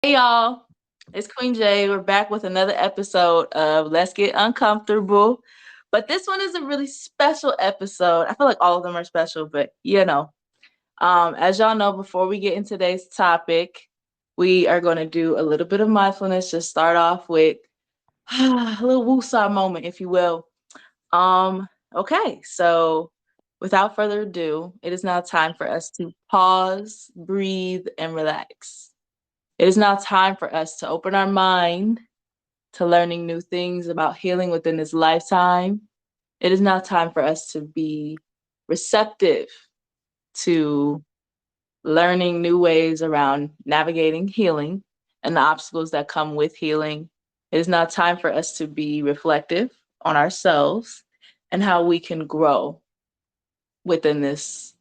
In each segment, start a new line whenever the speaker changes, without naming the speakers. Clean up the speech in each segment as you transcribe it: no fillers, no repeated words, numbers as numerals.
Hey y'all, it's Queen J. We're back with another episode of Let's Get Uncomfortable. But this one is a really special episode. I feel like all of them are special, but as y'all know, before we get into today's topic, we are going to do a little bit of mindfulness. Just start off with a little woosah moment, if you will. Okay, so without further ado, it is now time for us to pause, breathe, and relax. It is now time for us to open our mind to learning new things about healing within this lifetime. It is now time for us to be receptive to learning new ways around navigating healing and the obstacles that come with healing. It is now time for us to be reflective on ourselves and how we can grow within this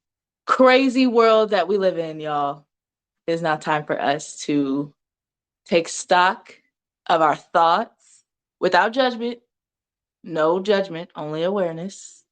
crazy world that we live in, y'all. It is now time for us to take stock of our thoughts without judgment. No judgment, only awareness.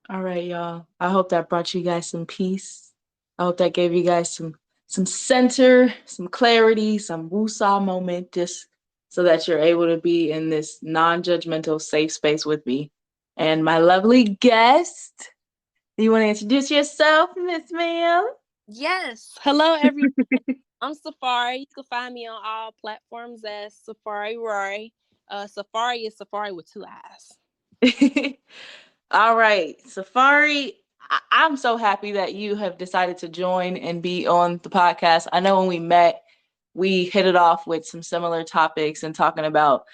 All right, y'all. I hope that brought you guys some peace. I hope that gave you guys some center, some clarity, some woosah moment, just so that you're able to be in this non-judgmental, safe space with me. And my lovely guest, do you want to introduce yourself, Miss Ma'am?
Yes. Hello, everyone. I'm Safari. You can find me on all platforms as Safari Roy. Safari is Safari with two eyes.
All right, Safari, I'm so happy that you have decided to join and be on the podcast. I know when we met, we hit it off with some similar topics and talking about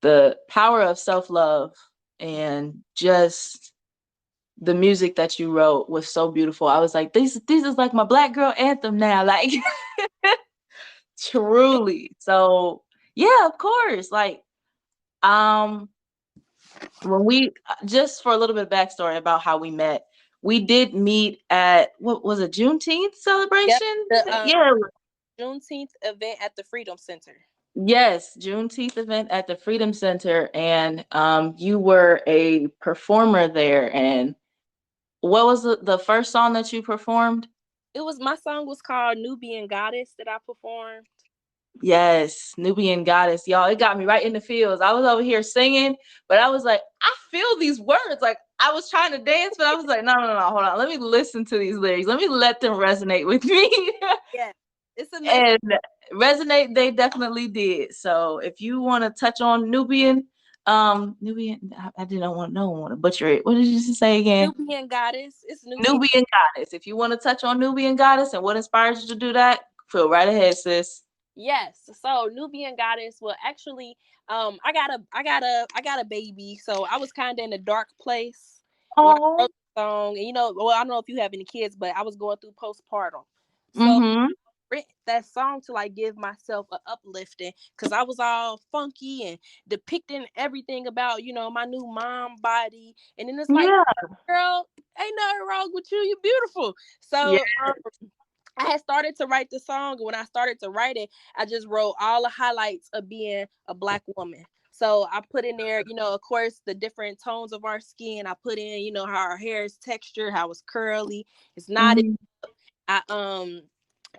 the power of self-love and just the music that you wrote was so beautiful. I was like, this is like my black girl anthem now, like truly. So yeah, of course. Um when we just for a little bit of backstory about how we met, we did meet at what was it, Juneteenth
Yep.
celebration?
The
Yeah,
Juneteenth event at the Freedom Center.
yes, Juneteenth event at the Freedom Center, and you were a performer there. And what was the first song that you performed?
It was my song was called Nubian Goddess that I performed.
Yes, Nubian Goddess, y'all. It got me right in the feels. I was over here singing, but I was like, I feel these words. Like I was trying to dance, but I was like, no, no, no, hold on. Let me listen to these lyrics. Let me let them resonate with me.
Yeah. It's a message.
And resonate, they definitely did. So if you want to touch on Nubian, I didn't want no one want to butcher it. What did you say again?
Nubian Goddess. It's Nubian.
Nubian Goddess. If you want to touch on Nubian Goddess and what inspires you to do that, feel right ahead, sis.
Yes. So Nubian Goddess. Well, actually, I got a baby. So I was kind of in a dark place when I
Oh.
wrote the song. And well, I don't know if you have any kids, but I was going through postpartum. So
Mm-hmm.
written that song to like give myself a uplifting because I was all funky and depicting everything about my new mom body, and then it's like,
Yeah.
girl, ain't nothing wrong with you. You beautiful.
Yeah.
So I had started to write the song. When I started to write it, I just wrote all the highlights of being a black woman. So I put in there, of course, the different tones of our skin. I put in, how our hair is textured, how it's curly, it's knotted.
Mhm.
I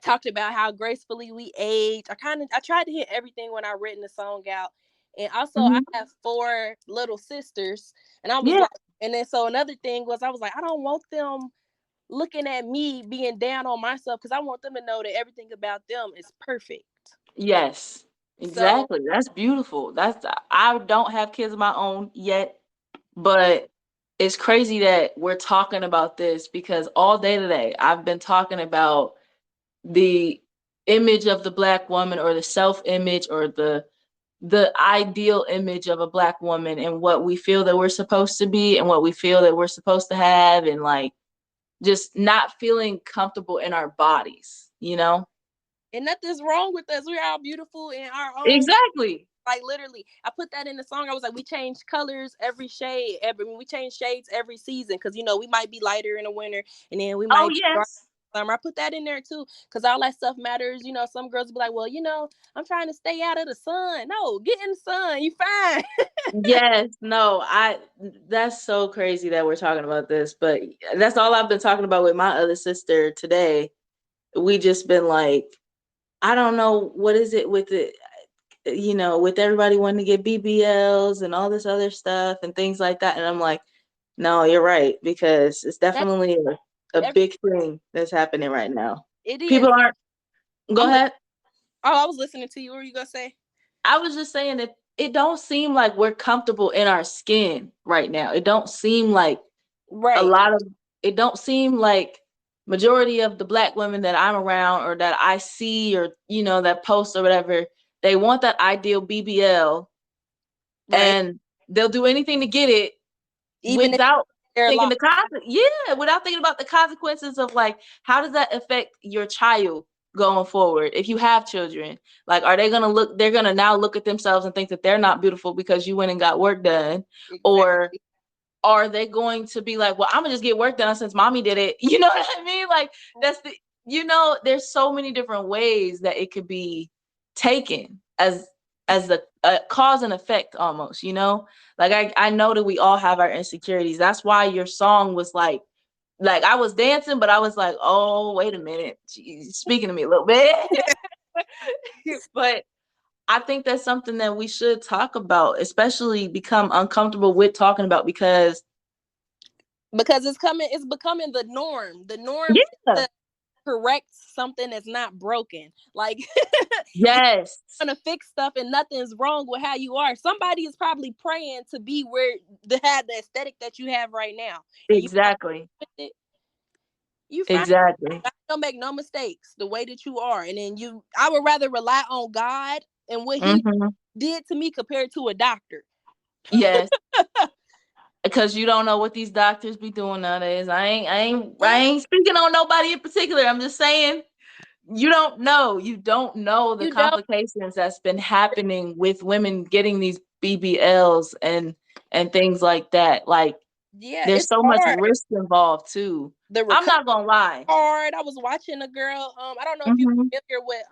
talked about how gracefully we age. I tried to hit everything when I written the song out. And also I
Mhm.
have four little sisters. And I was
Yeah.
like, and then so another thing was I was like, I don't want them looking at me being down on myself because I want them to know that everything about them is perfect.
Yes.
So
Exactly. That's beautiful. I don't have kids of my own yet, but it's crazy that we're talking about this because all day today I've been talking about the image of the black woman or the self-image or the ideal image of a black woman and what we feel that we're supposed to be and what we feel that we're supposed to have and like just not feeling comfortable in our bodies, you know?
and nothing's wrong with us. We're all beautiful in our own.
Exactly.
Like literally, I put that in the song. I was like, we change colors every shade. We change shades every season because we might be lighter in the winter, and then we
Oh,
might be dark
yes.
summer. I put that in there too, because all that stuff matters. You know, some girls be like, well, I'm trying to stay out of the sun. No, get in the sun. You fine.
Yes, no, that's so crazy that we're talking about this, but that's all I've been talking about with my other sister today. We just been like, I don't know what is it with it, with everybody wanting to get BBLs and all this other stuff and things like that. And I'm like, no, you're right, because it's
That's
definitely a
every,
big thing that's happening right now.
it is.
People aren't, go
I'm
ahead.
I was listening to you. What were you gonna say?
I was just saying that it don't seem like we're comfortable in our skin right now. It don't seem like a
Right.
lot of it don't seem like majority of the black women that I'm around or that I see or that post or whatever, they want that ideal BBL
Right.
and they'll do anything to get it
Even if
without
they're
thinking
lost.
without thinking about the consequences of like how does that affect your child going forward if you have children. Like, are they they're gonna now look at themselves and think that they're not beautiful because you went and got work done, or
Exactly.
are they going to be like, well, I'm gonna just get work done since mommy did it? You know what I mean? Like, that's there's so many different ways that it could be taken as the cause and effect almost, like I know that we all have our insecurities. That's why your song was like I was dancing, but I was like, oh, wait a minute, she's speaking to me a little bit. But I think that's something that we should talk about, especially become uncomfortable with talking about, because
it's becoming the norm. The norm is
yeah,
to correct something that's not broken. Like
yes,
to fix stuff and nothing's wrong with how you are. Somebody is probably praying to be where to have the aesthetic that you have right now. And you
exactly,
with it, you find
exactly,
don't make no mistakes the way that you are. And then I would rather rely on God and what he
hmm
did to me compared to a doctor.
yes, because you don't know what these doctors be doing nowadays. I
Yeah,
ain't speaking on nobody in particular. I'm just saying you don't know the
you don't.
complications that's been happening with women getting these BBLs and things like that. Like,
Yeah,
there's
it's
so much
hard.
risk involved too.
The
I'm
recovery
not gonna lie.
hard. I was watching a girl. I don't know if you're
hmm
familiar with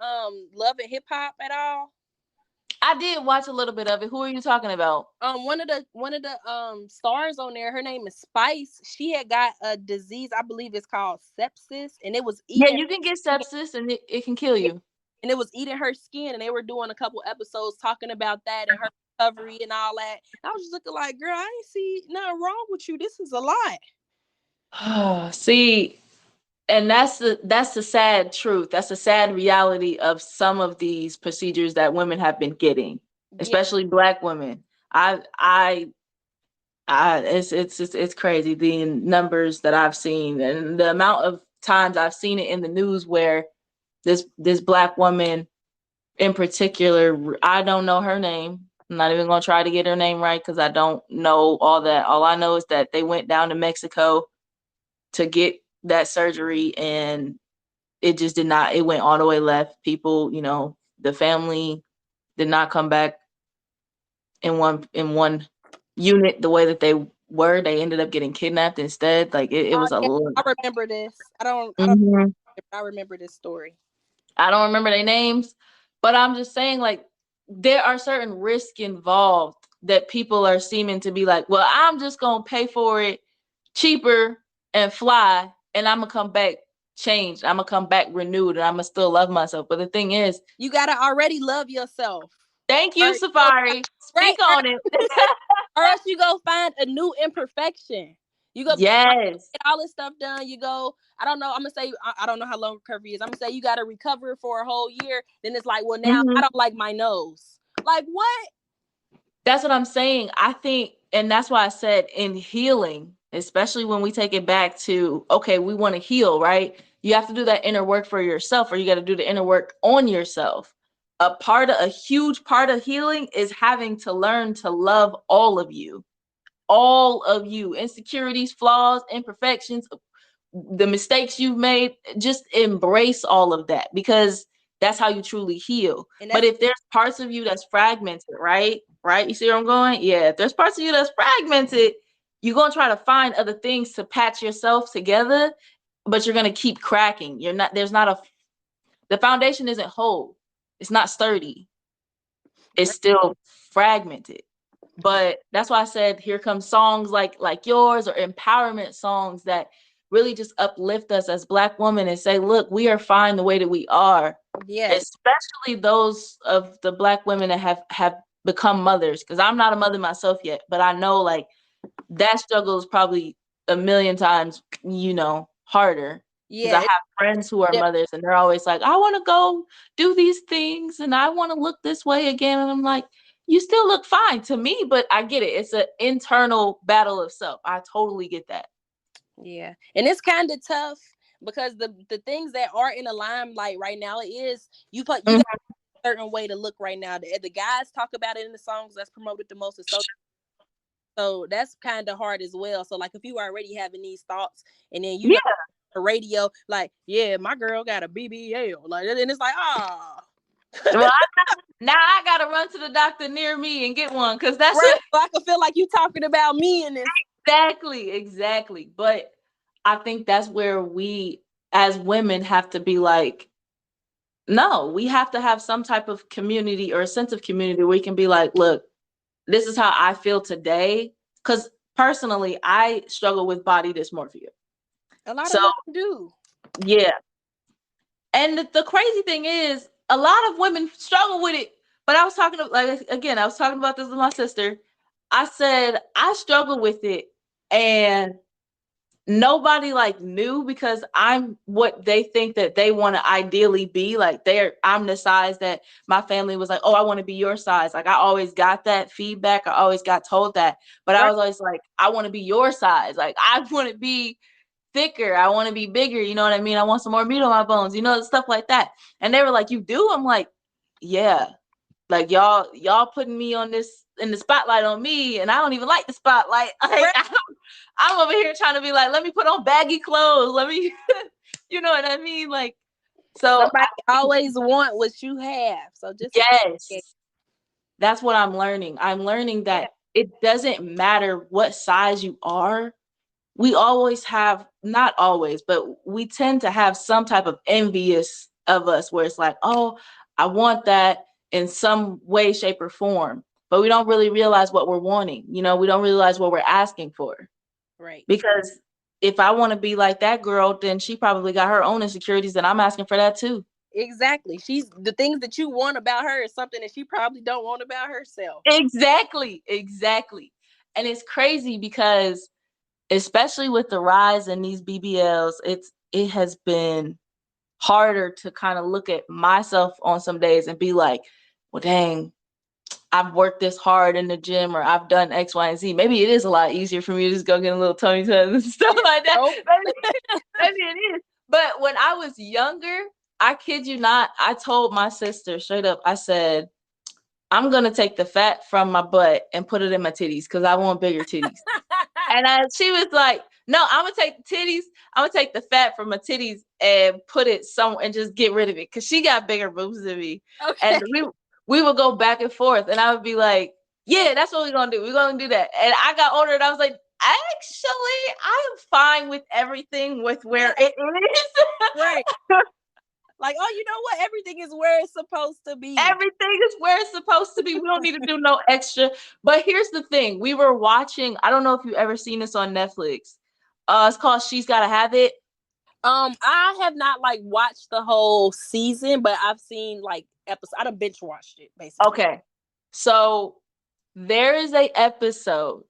Love and Hip Hop at all.
I did watch a little bit of it. Who are you talking about?
One of the stars on there, her name is Spice. She had got a disease, I believe it's called sepsis, and it was
Yeah,
eating
you can get
her
sepsis and it can kill
skin,
you.
and it was eating her skin, and they were doing a couple episodes talking about that and her recovery and all that. And I was just looking like, girl, I ain't see nothing wrong with you. This is a lot.
See, and that's the sad truth. That's the sad reality of some of these procedures that women have been getting,
Yeah,
especially black women. I it's crazy the numbers that I've seen and the amount of times I've seen it in the news where this black woman in particular, I don't know her name. I'm not even gonna try to get her name right because I don't know all that. All I know is that they went down to Mexico to get that surgery and it just did not, it went all the way left. People, the family did not come back in one unit the way that they were. They ended up getting kidnapped instead. Like it was a
yeah,
little.
I remember this. I don't.
Mhm.
I remember this story.
I don't remember their names, but I'm just saying, like, there are certain risks involved that people are seeming to be like, well, I'm just gonna pay for it cheaper and fly, and I'm gonna come back changed. I'm gonna come back renewed, and I'm gonna still love myself. But the thing is,
You gotta already love yourself.
thank
Or
you,
you go
Safari.
right,
Speak on it.
or else you go find a new imperfection. You go
Yes.
get all this stuff done. You go, I don't know. I'm gonna say I don't know how long recovery is. I'm gonna say you gotta recover for a whole year. Then it's like, well, now I
Mhm.
don't like my nose. Like what?
That's what I'm saying. I think, and that's why I said in healing, especially when we take it back to, okay, we want to heal, right? You have to do that inner work for yourself, or you got to do the inner work on yourself. A huge part of healing is having to learn to love all of you, insecurities, flaws, imperfections, the mistakes you've made. Just embrace all of that, because that's how you truly heal.
And
But
that's
if there's parts of you that's fragmented, right, you see where I'm going? Yeah, if there's parts of you that's fragmented, you're going to try to find other things to patch yourself together, but you're gonna keep cracking. You're not. There's not the foundation isn't whole. It's not sturdy. It's still fragmented. But that's why I said here comes songs like yours or empowerment songs that really just uplift us as Black women and say, look, we are fine the way that we are.
Yes.
Especially those of the Black women that have become mothers. Because I'm not a mother myself yet, but I know like that struggle is probably a million times, harder. Because I
Yeah.
have friends who are mothers and they're always like, I want to go do these things and I want to look this way again. And I'm like, you still look fine to me, but I get it. It's an internal battle of self. I totally get that.
Yeah. And it's kind of tough because the things that are in the limelight right now is you got a certain way to look right now. The guys talk about it in the songs that's promoted the most. So that's kind of hard as well. So like if you already having these thoughts and then you know the radio, like, yeah, my girl got a BBL. Like, and it's like,
well, now I gotta run to the doctor near me and get one because that's
right. So I can feel like you talking about me in this.
Exactly. But I think that's where we as women have to be like, no, we have to have some type of community or a sense of community where we can be like, look, this is how I feel today. Because personally, I struggle with body dysmorphia.
A lot of women do.
Yeah. And the crazy thing is, a lot of women struggle with it. But I was talking about this with my sister. I said, I struggle with it. And nobody like knew because I'm what they think that they want to ideally be. Like I'm the size that my family was like, oh, I want to be your size. Like I always got that feedback. I always got told that. But I was always like, I want to be your size. Like I want to be thicker. I want to be bigger. You know what I mean? I want some more meat on my bones, stuff like that. And they were like, you do? I'm like, yeah. Like y'all putting me on this in the spotlight on me, and I don't even like the spotlight. Like, I'm over here trying to be like, let me put on baggy clothes. Let me, you know what I mean? Like, so
somebody always want what you have. So just
that's what I'm learning. I'm learning that it doesn't matter what size you are. We always have, not always, but we tend to have some type of envious of us where it's like, oh, I want that in some way, shape, or form. But we don't really realize what we're wanting. We don't realize what we're asking for.
Right.
Because if I want to be like that girl, then she probably got her own insecurities and I'm asking for that too.
Exactly. She's the things that you want about her is something that she probably don't want about herself.
Exactly. And it's crazy because especially with the rise in these BBLs, it has been harder to kind of look at myself on some days and be like, well, dang, I've worked this hard in the gym or I've done X, Y, and Z. Maybe it is a lot easier for me to just go get a little tummy tuck and stuff like that. Maybe it is. But when I was younger, I kid you not, I told my sister straight up, I said, I'm going to take the fat from my butt and put it in my titties because I want bigger titties. And she was like, no, I'm going to take the titties. I'm going to take the fat from my titties and put it somewhere and just get rid of it because she got bigger boobs than me. Okay. And we would go back and forth and I would be like, yeah, that's what we're going to do. We're going to do that. And I got older and I was like, actually, I am fine with everything with where it is.
Right. Like, oh, you know what? Everything is where it's supposed to be.
Everything is where it's supposed to be. We don't need to do no extra. But here's the thing. We were watching, I don't know if you've ever seen this on Netflix. It's called She's Gotta Have It.
I have not like watched the whole season, but I've seen like episodes. I done binge watched it, basically.
Okay. So there is a episode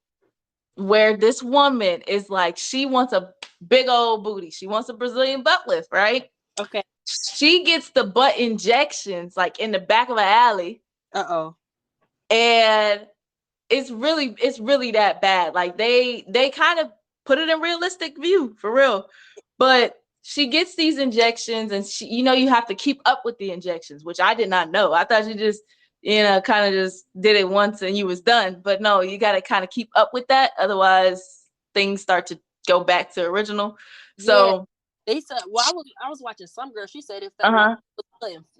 where this woman is like, she wants a big old booty. She wants a Brazilian butt lift, right?
Okay.
She gets the butt injections like in the back of an alley.
Uh-oh.
And it's really that bad. Like they kind of put it in realistic view for real. But she gets these injections and she, you have to keep up with the injections, which I did not know. I thought you just, kind of just did it once and you was done. But no, you got to kind of keep up with that. Otherwise things start to go back to original. So
they said, well, I was watching some girl. She said if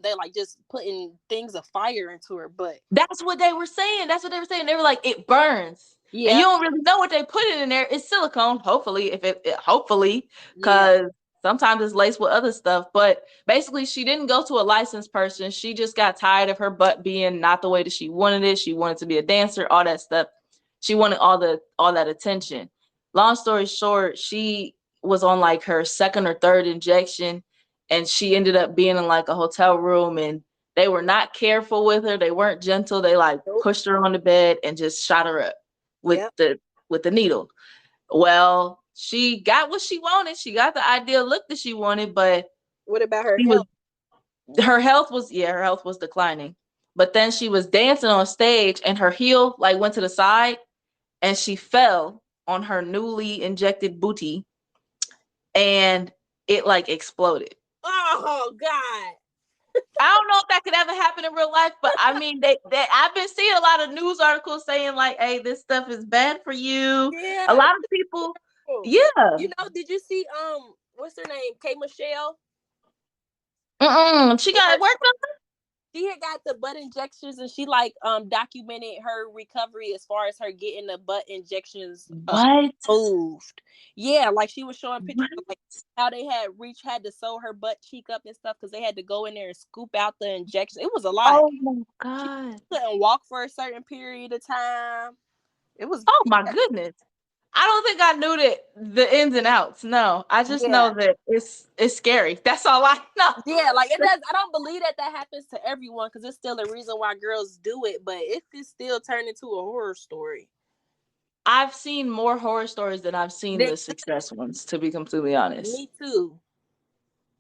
they like just putting things of fire into her butt.
That's what they were saying. They were like, it burns. Yeah. And you don't really know what they put in there. It's silicone. Hopefully, hopefully, because Sometimes it's laced with other stuff, but basically she didn't go to a licensed person. She just got tired of her butt being not the way that she wanted it. She wanted to be a dancer, all that stuff. She wanted all that attention. Long story short, she was on like her second or third injection, and she ended up being in like a hotel room, and they were not careful with her. They weren't gentle. They like
Nope.
pushed her on the bed and just shot her up with
Yep.
the needle. Well, she got what she wanted. She got the ideal look that she wanted, but
What about her
she
health?
her health was declining. But then she was dancing on stage and her heel like went to the side and she fell on her newly injected booty and it like exploded.
Oh God.
I don't know if that could ever happen in real life, but I mean, they I've been seeing a lot of news articles saying like, "Hey, this stuff is bad for you."
Yeah.
A lot of people, yeah.
You know, did you see what's her name? K Michelle?
She got it worked on.
She had got the butt injections and she like documented her recovery as far as her getting the butt injections
What?
moved. Yeah, like she was showing pictures of like how they had to sew her butt cheek up and stuff because they had to go in there and scoop out the injections. It was a lot.
Oh my God.
She couldn't walk for a certain period of time. It was
Oh my goodness. I don't think I knew the ins and outs. No, I just know that it's scary. That's all I know.
Yeah, like it does. I don't believe that happens to everyone because it's still a reason why girls do it, but it could still turn into a horror story.
I've seen more horror stories than I've seen the success ones, to be completely honest.
Me too.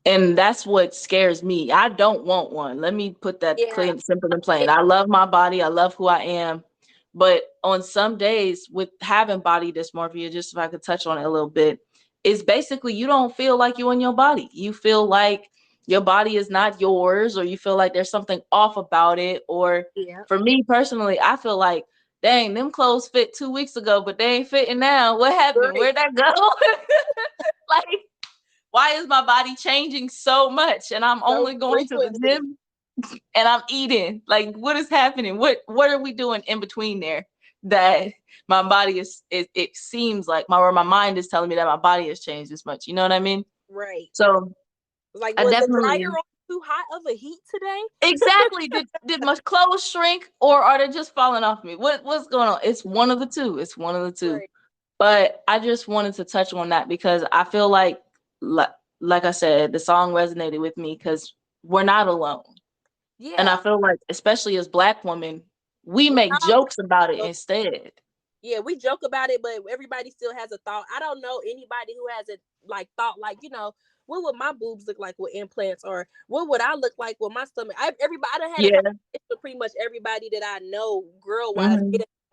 And that's what scares me. I don't want one. Let me put that clean, simple and plain. I love my body. I love who I am. But on some days with having body dysmorphia, just if I could touch on it a little bit, it's basically you don't feel like you in your body. You feel like your body is not yours, or you feel like there's something off about it. Or for me personally, I feel like, dang, them clothes fit 2 weeks ago, but they ain't fitting now. What happened? Where'd that go? Like, why is my body changing so much? And I'm only going to the gym and I'm eating. Like, what is happening? What are we doing in between there that my body it seems like my mind is telling me that my body has changed this much. You know what I mean?
Right.
So
like, was the dryer on too hot of a heat today?
Exactly. did my clothes shrink or are they just falling off me? What's going on? It's one of the two. It's one of the two. Right. But I just wanted to touch on that because I feel like I said, the song resonated with me because we're not alone. Yeah. And I feel like, especially as Black women, we make jokes about it instead.
Yeah, we joke about it, but everybody still has a thought. I don't know anybody who hasn't like thought like, you know, what would my boobs look like with implants, or what would I look like with my stomach? I done had a conversation with pretty much everybody that I know, girl wise,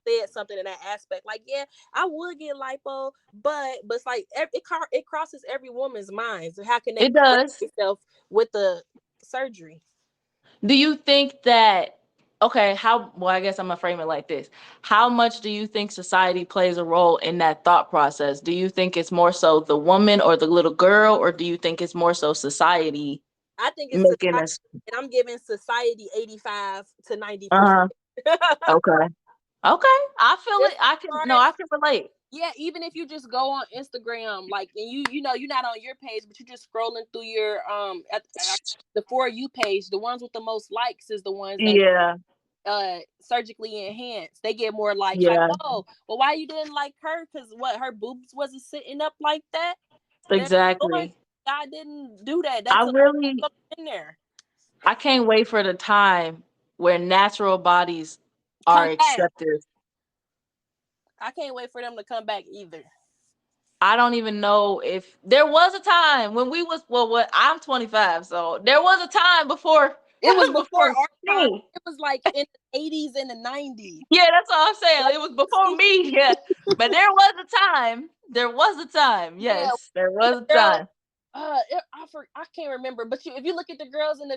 said something in that aspect. Like, yeah, I would get lipo, but it's like it crosses every woman's mind. So how can they themselves with the surgery?
Do you think that, okay, I guess I'm gonna frame it like this. How much do you think society plays a role in that thought process? Do you think it's more so the woman or the little girl, or do you think it's more so society?
I think it's society, and I'm giving society 85 to 90%.
Okay. I feel it. I can relate.
Yeah, even if you just go on Instagram, like, and you know you're not on your page, but you're just scrolling through your the For You page, the ones with the most likes is the ones that surgically enhanced. They get more likes. Like, oh, well, why you didn't like her? Because what, her boobs wasn't sitting up like that?
Exactly.
I didn't do that. That's in there.
I can't wait for the time where natural bodies are accepted.
I can't wait for them to come back either.
I don't even know if there was a time when we was, I'm 25, so there was a time before.
It was before our time. It was like in the 80s and the 90s.
Yeah, that's all I'm saying. It was before me. Yeah, but there was a time. There was a time. Yes, there was a time.
I can't remember, but if you look at the girls in the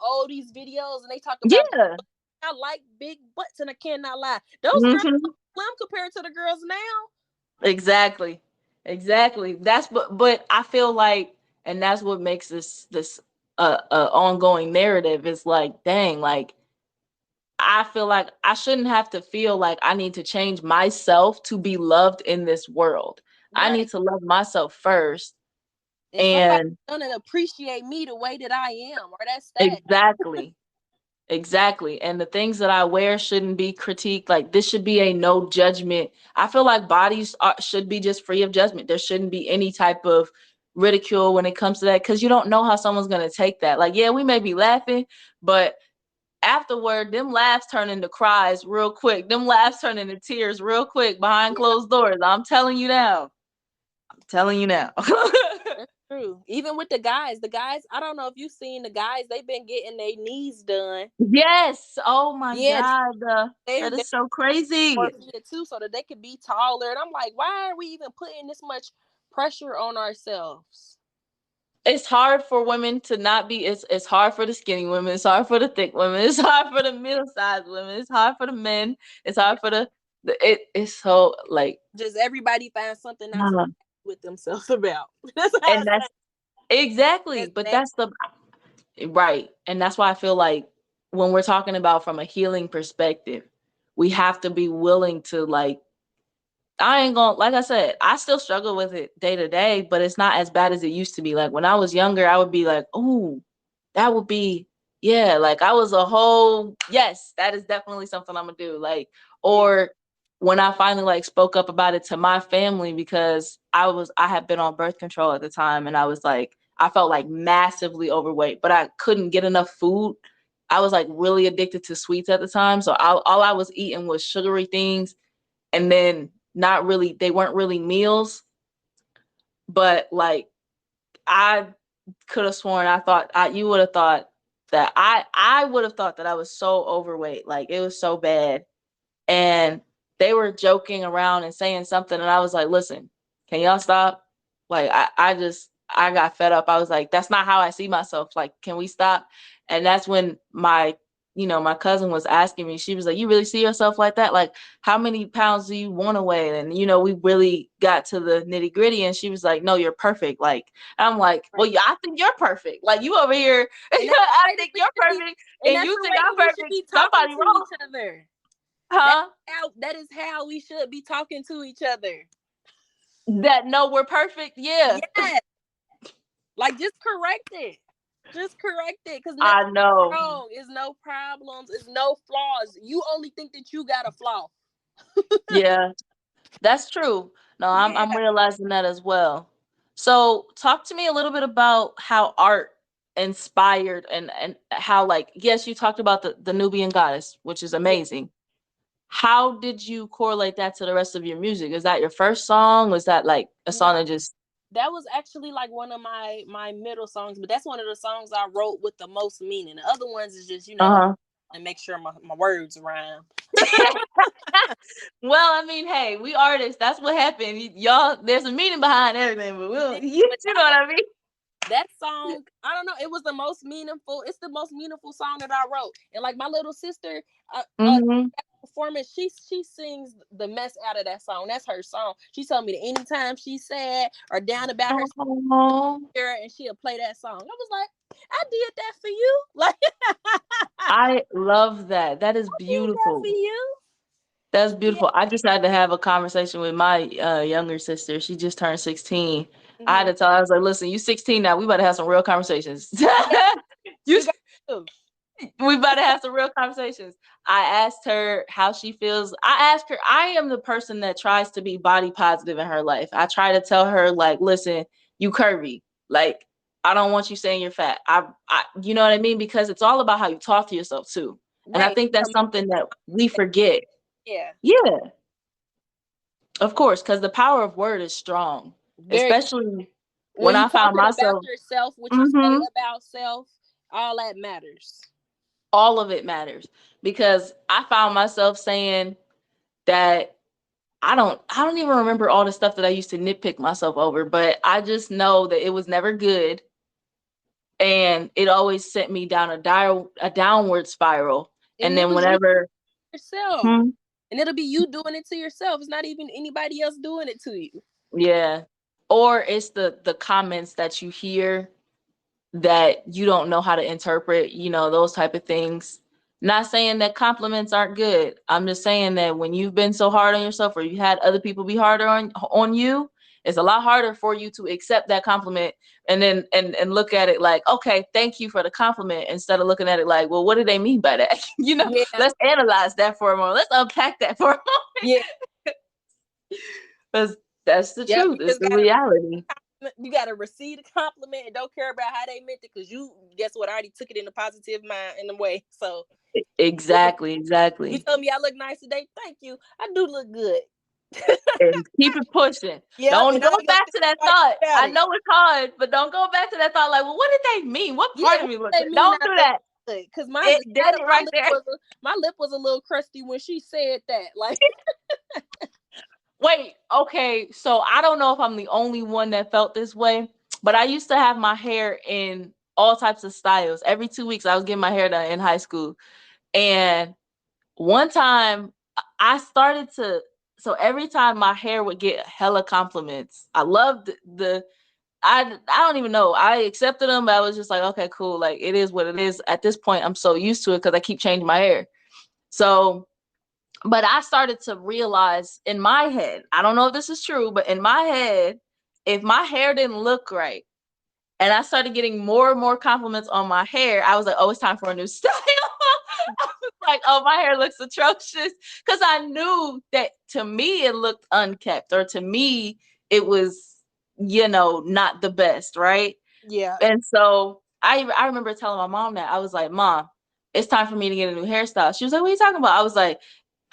oldies videos and they talk about, I like big butts and I cannot lie. Those girls are slim compared to the girls now.
Exactly. That's but I feel like, and that's what makes this ongoing narrative is like, dang, like I feel like I shouldn't have to feel like I need to change myself to be loved in this world. Right. I need to love myself first
And somebody's
And
gonna appreciate me the way that I am, or that's that.
exactly. Exactly. And the things that I wear shouldn't be critiqued. Like this should be a no judgment. I feel like should be just free of judgment. There shouldn't be any type of ridicule when it comes to that because you don't know how someone's going to take that. Like, yeah, we may be laughing, but afterward, them laughs turn into cries real quick. Them laughs turn into tears real quick behind
Yeah,
closed doors. I'm telling you now. I'm telling you now.
that's true. Even with the guys, I don't know if you've seen the guys, they've been getting their knees done.
Yes. Oh my
Yeah,
God.
they're
That is so crazy.
too, so that they could be taller. And I'm like, why are we even putting this much pressure on ourselves?
It's hard for women to not be it's hard for the skinny women, it's hard for the thick women, it's hard for the middle-sized women, it's hard for the men, it's hard for it's so like
Just everybody finds something not to
uh,
with themselves about. That's how
and that's exactly,
it's
but
that.
that's the right. And that's why I feel like when we're talking about from a healing perspective, we have to be willing to like I ain't gonna like I said, I still struggle with it day to day, but it's not as bad as it used to be. Like when I was younger, I would be like, "Oh, that would be yeah." Like I was a whole yes, that is definitely something I'm gonna do. Like
Yeah.
or when I finally like spoke up about it to my family because I had been on birth control at the time, and I was like I felt like massively overweight, but I couldn't get enough food. I was like really addicted to sweets at the time, so all I was eating was sugary things and then not really they weren't really meals, but like I could have sworn I thought you would have thought that I would have thought that I was so overweight, like it was so bad. And they were joking around and saying something and I was like, listen, can y'all stop? Like I got fed up. I was like, that's not how I see myself. Like, can we stop? And that's when my cousin was asking me, she was like, you really see yourself like that? Like, how many pounds do you want to weigh? And, we really got to the nitty gritty. And she was like, no, you're perfect. Like, I'm like, well,
Right.
yeah, I think you're perfect. Like, you over here,
And that's
I
the way that
think
we
you're
should be,
perfect.
and
And
that's
you
the
think
way
I'm
that we should
perfect.
be talking
Somebody
to
wrong.
each other.
Huh?
That is how we should be talking to each other.
That no, we're perfect. Yeah.
Yes. Like just correct it. Just correct it. Because nothing
I know.
wrong. It's no problems. It's no flaws. You only think that you got a flaw.
Yeah, that's true. No, I'm
Yeah.
realizing that as well. So talk to me a little bit about how art inspired and how like yes, you talked about the Nubian goddess, which is
Yeah.
amazing. How did you correlate that to the rest of your music? Is that your first song? Was that like a
No,
song that just
that was actually like one of my middle songs, but that's one of the songs I wrote with the most meaning. The other ones is just,
uh-huh.
and make sure my words rhyme.
Well, I mean, hey, we artists. That's what happened. Y'all, there's a meaning behind everything, but
Yeah,
you
but
know what I mean?
that song, I don't know, it was the most meaningful. It's the most meaningful song that I wrote. And like my little sister,
Mm-hmm.
performance, she sings the mess out of that song. That's her song. She told me that anytime she's sad or down about her
Oh,
and she'll play that song. I was like, I did that for you. Like I
I love that. That is
did that for
beautiful.
you.
That's
Yeah.
beautiful. I just had to have a conversation with my younger sister. She just turned 16. I had
Mm-hmm.
to tell her, I was like, listen, you 16 now. We about to have some real conversations.
Yeah,
you,
you got to.
we about to have some real conversations. I asked her how she feels. I asked her, I am the person that tries to be body positive in her life. I try to tell her, like, listen, you curvy. Like, I don't want you saying you're fat. You know what I mean? Because it's all about how you talk to yourself too. And I
Right.
think that's something that we forget.
Yeah.
Yeah, of course, because the power of word is strong,
Very,
especially when
when you
I found
talking about
myself,
yourself, what you say
mhm,
about self, all that matters.
all of it matters because I found myself saying that I don't even remember all the stuff that I used to nitpick myself over, but I just know that it was never good and it always sent me down a downward spiral. And
And it
then
was you
whenever
yourself.
hmm,
And it'll be you doing it to yourself. It's not even anybody else doing it to you.
yeah, or it's the comments that you hear that you don't know how to interpret, those type of things. Not saying that compliments aren't good. I'm just saying that when you've been so hard on yourself or you had other people be harder on you, It's a lot harder for you to accept that compliment and then and look at it like, okay, thank you for the compliment, instead of looking at it like, well, what do they mean by that?
Yeah.
Let's analyze that for a moment. Let's unpack that for a
Yeah.
moment. Because that's the
Yep.
truth. It's the reality.
You gotta receive a compliment and don't care about how they meant it, because you, guess what, I already took it in a positive mind in a way. So
Exactly.
you
Exactly.
told me I look nice today. Thank you. I do look good.
And keep it pushing.
Yep.
Don't
And
go
I ain't gonna
back
think
to that
twice
thought.
about
I
it.
know it's hard, but don't go back to that thought like, well, what did they mean? What
Yeah,
part of
what
me looked
they
good?
mean
Don't
I
do
look
that.
good? Because my
It did it right there.
my lip was a little crusty when she said that. Like,
Wait, okay. So I don't know if I'm the only one that felt this way, but I used to have my hair in all types of styles. Every 2 weeks, I was getting my hair done in high school. And one time I started to, so every time my hair would get hella compliments. I loved I don't even know. I accepted them, but I was just like, okay, cool. Like, it is what it is. At this point, I'm so used to it because I keep changing my hair. So, but I started to realize in my head, I don't know if this is true, but in my head, if my hair didn't look right and I started getting more and more compliments on my hair, I was like, oh, it's time for a new style. I was like, oh, my hair looks atrocious. Because I knew that to me, it looked unkept, or to me, it was, not the best, right?
yeah.
And so I remember telling my mom that. I was like, Mom, it's time for me to get a new hairstyle. She was like, what are you talking about? I was like,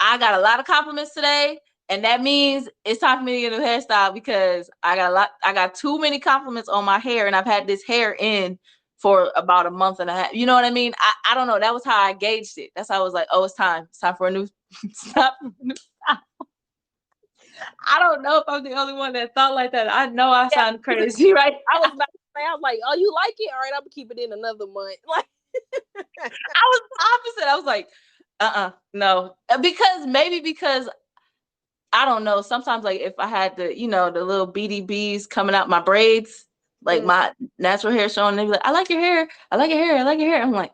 I got a lot of compliments today, and that means it's time for me to get a new hairstyle because I got too many compliments on my hair, and I've had this hair in for about a month and a half. You know what I mean? I don't know. That was how I gauged it. That's how I was like, oh, it's time. It's time for a new stop. I don't know if I'm the only one that thought like that. I know I
Yeah.
sound crazy, right?
I was about to say, I was like, oh, you like it? All right, I'm gonna keep it in another month. Like,
I was opposite. I was like, no. Because I don't know. Sometimes, like, if I had the little BDBs coming out my braids, like my natural hair showing, they be like, I like your hair. I like your hair. I like your hair. I'm like,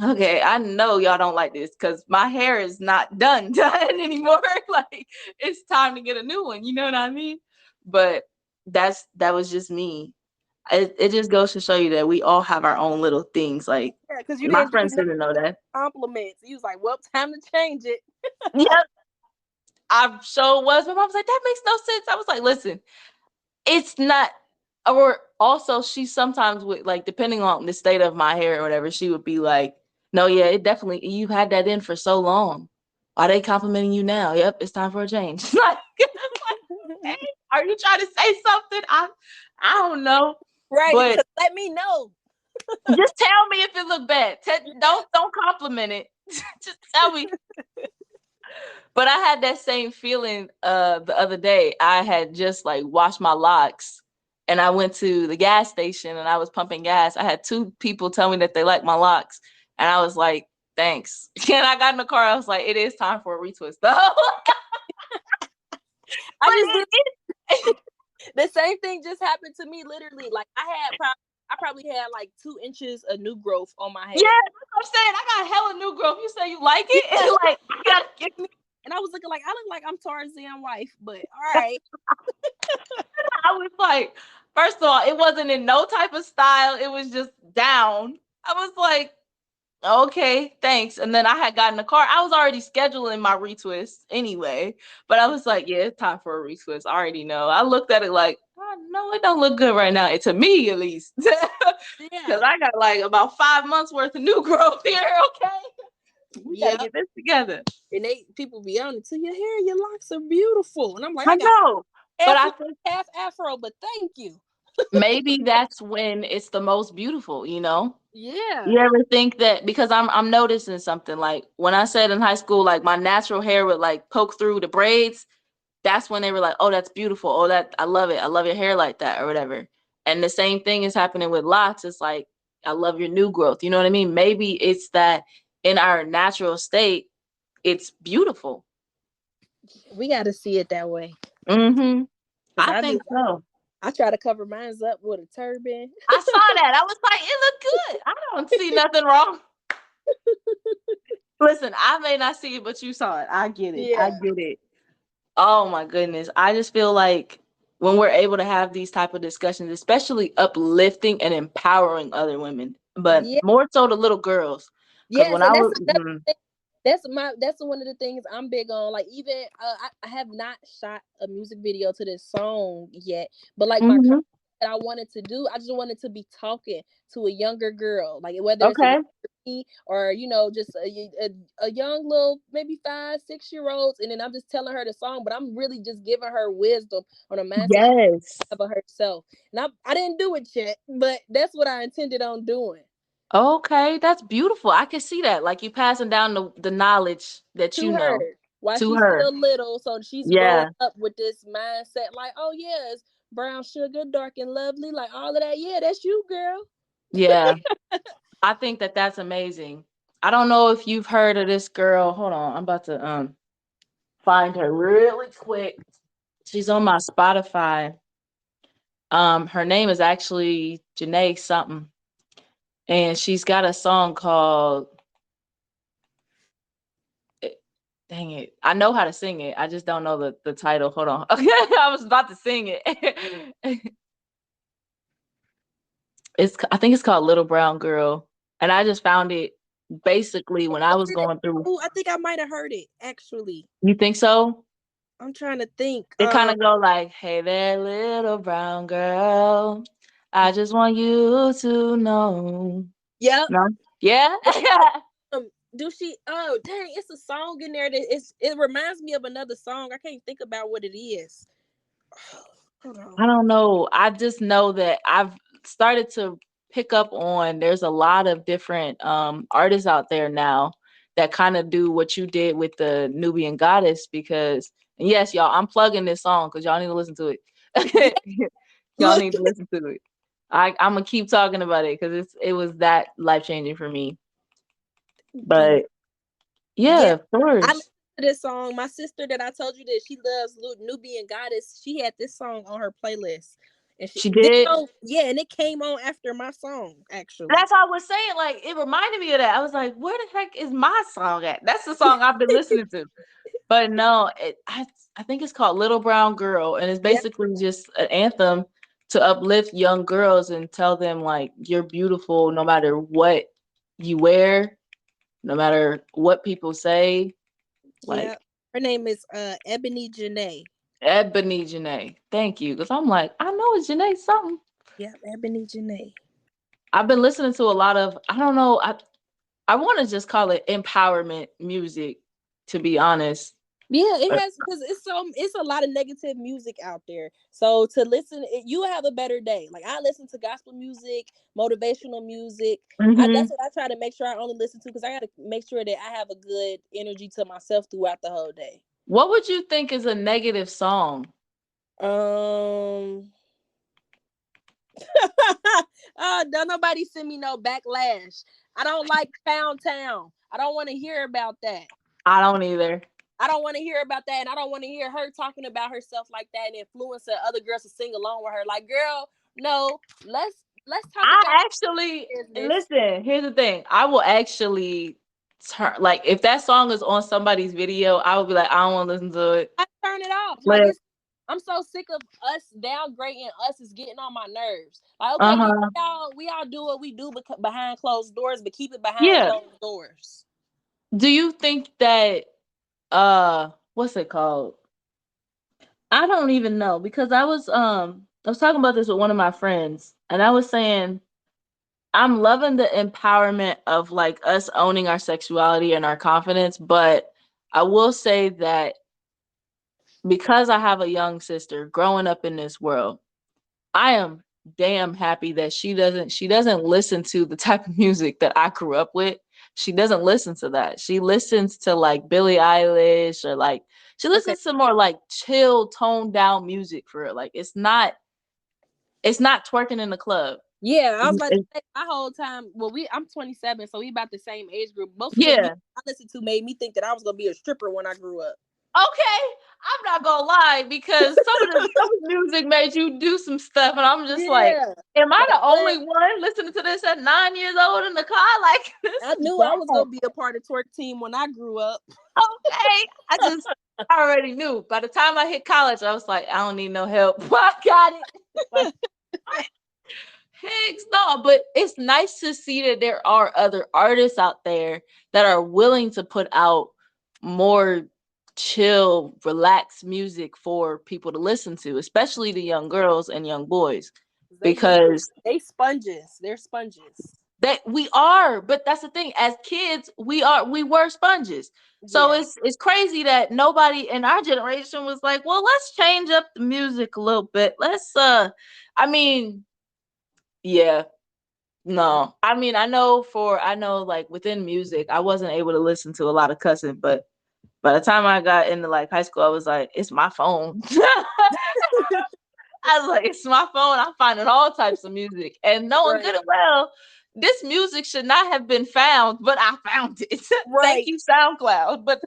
okay, I know y'all don't like this because my hair is not done anymore. Like, it's time to get a new one. You know what I mean? But that was just me. It just goes to show you that we all have our own little things. Like,
yeah, because you
my
didn't do
friends
no
didn't know that.
compliments. You was like, well, time to change it.
Yep, I sure was. My mom was like, that makes no sense. I was like, listen, it's not. Or also, she sometimes would, like, depending on the state of my hair or whatever, she would be like, no, yeah, it definitely, you've had that in for so long. Are they complimenting you now? Yep, it's time for a change. Like, hey, are you trying to say something? I don't know.
Right.
But
Let me know.
just tell me if it look bad. Don't compliment it. Just tell me. But I had that same feeling the other day. I had just like washed my locks and I went to the gas station and I was pumping gas. I had two people tell me that they like my locks. And I was like, thanks. And I got in the car. I was like, it is time for a retwist though.
I just did the same thing just happened to me literally. Like, I probably had like 2 inches of new growth on my
Yeah,
head.
that's what I'm saying. I got hella new growth. You say you like it?
Yeah.
And like, I gotta get me.
And I was looking like, I look like I'm Tarzan wife, but all right.
I was like, first of all, it wasn't in no type of style. It was just down. I was like, okay, thanks. And then I had gotten the car. I was already scheduling my retwist anyway, but I was like, yeah, it's time for a retwist. I already know. I looked at it like, oh, no, it don't look good right now. To me, at least. Because
Yeah.
I got like about 5 months worth of new growth here, okay? We got to
Yeah.
get this together.
And people be on it to your hair, your locks are beautiful. And I'm like,
I
I got
know. But I think
half afro, but thank you.
maybe that's when it's the most beautiful, you know?
Yeah.
You ever think that, because I'm noticing something, like when I said in high school, like my natural hair would like poke through the braids, that's when they were like, oh, that's beautiful. Oh, that I love it. I love your hair like that or whatever. And the same thing is happening with locks. It's like, I love your new growth. You know what I mean? Maybe it's that in our natural state, it's beautiful.
We got to see it that way.
Mm-hmm.
Because
I think so.
I try to cover mine up with a turban.
I saw that. I was like, it looked good. I don't see nothing wrong. Listen, I may not see it, but you saw it. I get it. I
Yeah.
get it. Oh my goodness. I just feel like when we're able to have these type of discussions, especially uplifting and empowering other women, but
Yeah.
more so the little girls. Because
Yes,
when
and
I
that's
was,
another thing. That's one of the things I'm big on. Like even I have not shot a music video to this song yet, but like my
Mhm.
content that I wanted to do, I just wanted to be talking to a younger girl, like whether it's a
Okay.
me or just a young little maybe 5, 6 year olds, and then I'm just telling her the song, but I'm really just giving her wisdom on a mindset she
Yes.
have of herself. And I didn't do it yet, but that's what I intended on doing.
Okay, that's beautiful. I can see that. Like you passing down the knowledge that you
To her
know
while
to
she's
her.
still little, so she's growing
Yeah.
up with this mindset like, oh yeah, it's brown sugar, dark and lovely, like all of that. Yeah, that's you, girl.
Yeah. I think that that's amazing. I don't know if you've heard of this girl. Hold on. I'm about to find her really quick. She's on my Spotify. Her name is actually Janae something. And she's got a song called dang it. I know how to sing it. I just don't know the title. Hold on. Okay, I was about to sing it. I think it's called Little Brown Girl. And I just found it basically when I was going through.
Oh, I think I might have heard it actually.
You think so?
I'm trying to think.
It kind of go like, "Hey there, little brown girl. I just want you to know."
Yep.
No? Yeah?
Do she? Oh, dang! It's a song in there that it reminds me of another song. I can't think about what it is. Hold
I
on.
don't know. I just know that I've started to pick up on there's a lot of different artists out there now that kind of do what you did with the Nubian Goddess because and yes, y'all, I'm plugging this song because y'all need to listen to
Yeah,
it. Y'all
look.
need to listen to it. I'm gonna keep talking about it because it was that life changing for me.
Gee,
But yeah,
yeah,
of
I listened
course.
to this song. My sister that I told you that she loves Nubian Goddess. She had this song on her playlist, and
She did.
yeah, and it came on after my song actually.
That's how I was saying. Like it reminded me of that. I was like, where the heck is my song at? That's the song I've been listening to. But no, I think it's called Little Brown Girl, and it's
Yeah.
basically just an anthem to uplift young girls and tell them like you're beautiful no matter what you wear, no matter what people say.
Yeah.
Like
Her name is Ebony Janae.
Ebony Janae. Thank you. Because I'm like, I know it's Janae something.
Yeah, Ebony Janae.
I've been listening to a lot of, I don't know, I want to just call it empowerment music, to be honest.
Yeah, it has because it's a lot of negative music out there. So to listen, you have a better day. Like I listen to gospel music, motivational music. That's
Hmm.
what I try to make sure I only listen to because I got to make sure that I have a good energy to myself throughout the whole day.
What would you think is a negative song?
Um, don't nobody send me no backlash. I don't like Pound Town. I don't want to hear about that.
I don't either.
I don't want to hear about that, and I don't want to hear her talking about herself like that and influencing other girls to sing along with her. Like, girl, no, let's talk about
I actually
business.
listen. Here's the thing. I will actually turn like if that song is on somebody's video, I will be like, I don't want to listen to it.
I turn it off. Like
But
I'm so sick of us downgrading us is getting on my nerves. Like, okay, yeah,
uh-huh.
we all do what we do behind closed doors, but keep it behind
Yeah.
closed doors.
Do you think that what's it called? I don't even know because I was talking about this with one of my friends and I was saying I'm loving the empowerment of like us owning our sexuality and our confidence, but I will say that because I have a young sister growing up in this world, I am damn happy that she doesn't listen to the type of music that I grew up with. She doesn't listen to that. She listens to like Billie Eilish or like she
Okay.
listens to more like chill, toned down music for it. Like it's not twerking in the club.
Yeah, I was about to
It's-
say my whole time. Well, I'm 27, so we about the same age group. Most of the music
yeah.
I listened to made me think that I was gonna be a stripper when I grew up.
Okay, I'm not gonna lie because some of the music made you do some stuff, and I'm just like,
Yeah.
am I
Like
the only
what?
one listening to this at 9 years old in the car? Like this
I
is
knew I was
bad.
gonna be a part of twerk team when I grew up.
Okay, I already knew. By the time I hit college, I was like, I don't need no help. I got it. Like, heck no, but it's nice to see that there are other artists out there that are willing to put out more chill, relaxed music for people to listen to, especially the young girls and young boys,
They need
because
they sponges. They're sponges.
that we are, but that's the thing. As kids, we were sponges. So
Yeah.
it's crazy that nobody in our generation was like, well, let's change up the music a little bit. Let's I mean, yeah, no. I mean, I know like within music, I wasn't able to listen to a lot of cussing, but by the time I got into like high school, I was like, it's my phone. I was like, it's my phone. I'm finding all types of music. And knowing good
Right.
and well, this music should not have been found, but I found it. Thank
Right.
you, SoundCloud. But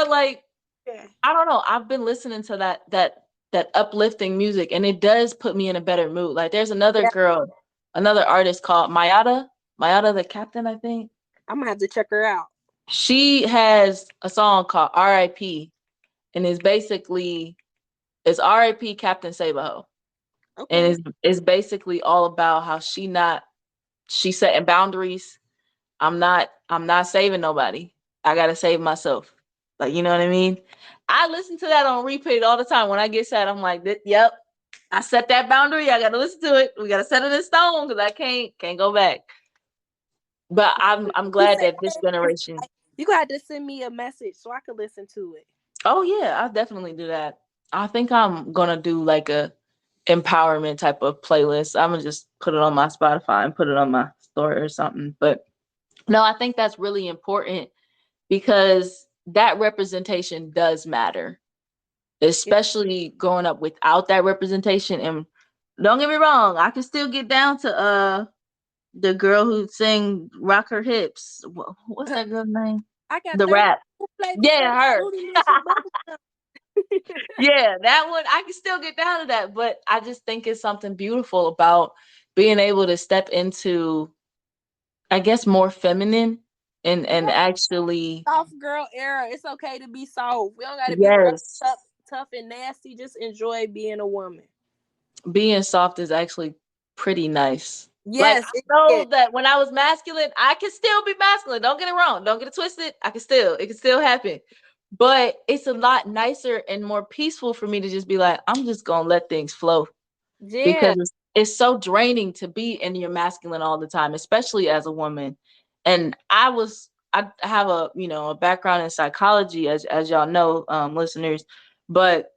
like,
Yeah.
I don't know. I've been listening to that uplifting music, and it does put me in a better mood. Like there's another
Yeah.
girl, another artist called Mayada the Captain, I think.
I'm gonna have to check her out.
She has a song called R.I.P. and it's R.I.P. Captain Sabaho. And
Okay.
it's basically all about how she's setting boundaries. I'm not saving nobody. I gotta save myself. Like, you know what I mean? I listen to that on repeat all the time. When I get sad, I'm like, yep, I set that boundary. I gotta listen to it. We gotta set it in stone because I can't go back. But I'm
You
glad
said
that this generation.
you gonna have to send me a message so I can listen to it.
Oh yeah, I'll definitely do that. I think I'm gonna do like a empowerment type of playlist. I'm gonna just put it on my Spotify and put it on my story or something. But no, I think that's really important because that representation does matter,
Yeah.
especially growing up without that representation. And don't get me wrong, I can still get down to the girl who sang "Rock Her Hips." What's that girl's name?
I got
The
30
rap.
flavors for
Yeah, her.
bootylicious bubble.
Yeah, that one I can still get down to that, but I just think it's something beautiful about being able to step into, I guess, more feminine and
Yeah,
actually,
soft girl era. It's okay to be soft. We don't gotta be rough,
yes,
tough and nasty. Just enjoy being a woman.
being soft is actually pretty nice. Like
Yes,
I
it is.
know that when I was masculine, I can still be masculine. Don't get it wrong. Don't get it twisted. It can still happen. But it's a lot nicer and more peaceful for me to just be like, I'm just gonna let things flow because
Yeah.
it's so draining to be in your masculine all the time, especially as a woman. And I have a background in psychology as y'all know, listeners, but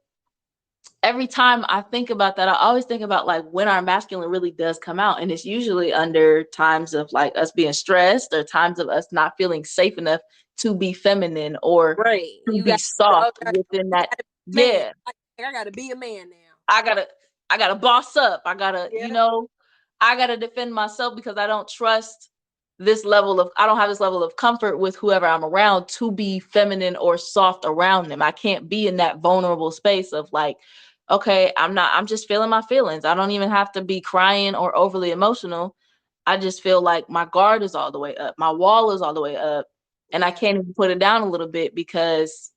every time I think about that, I always think about like when our masculine really does come out. And it's usually under times of like us being stressed or times of us not feeling safe enough to be feminine or
Right.
to
You
be
got
soft
oh,
within
you
that.
gotta be a man.
Yeah,
I gotta be a man now.
I gotta I gotta boss up.
Yeah.
I gotta defend myself because I don't have this level of comfort with whoever I'm around to be feminine or soft around them. I can't be in that vulnerable space of like, okay, I'm just feeling my feelings. I don't even have to be crying or overly emotional. I just feel like my guard is all the way up. My wall is all the way up. And I
Yeah.
can't even put it down a little bit because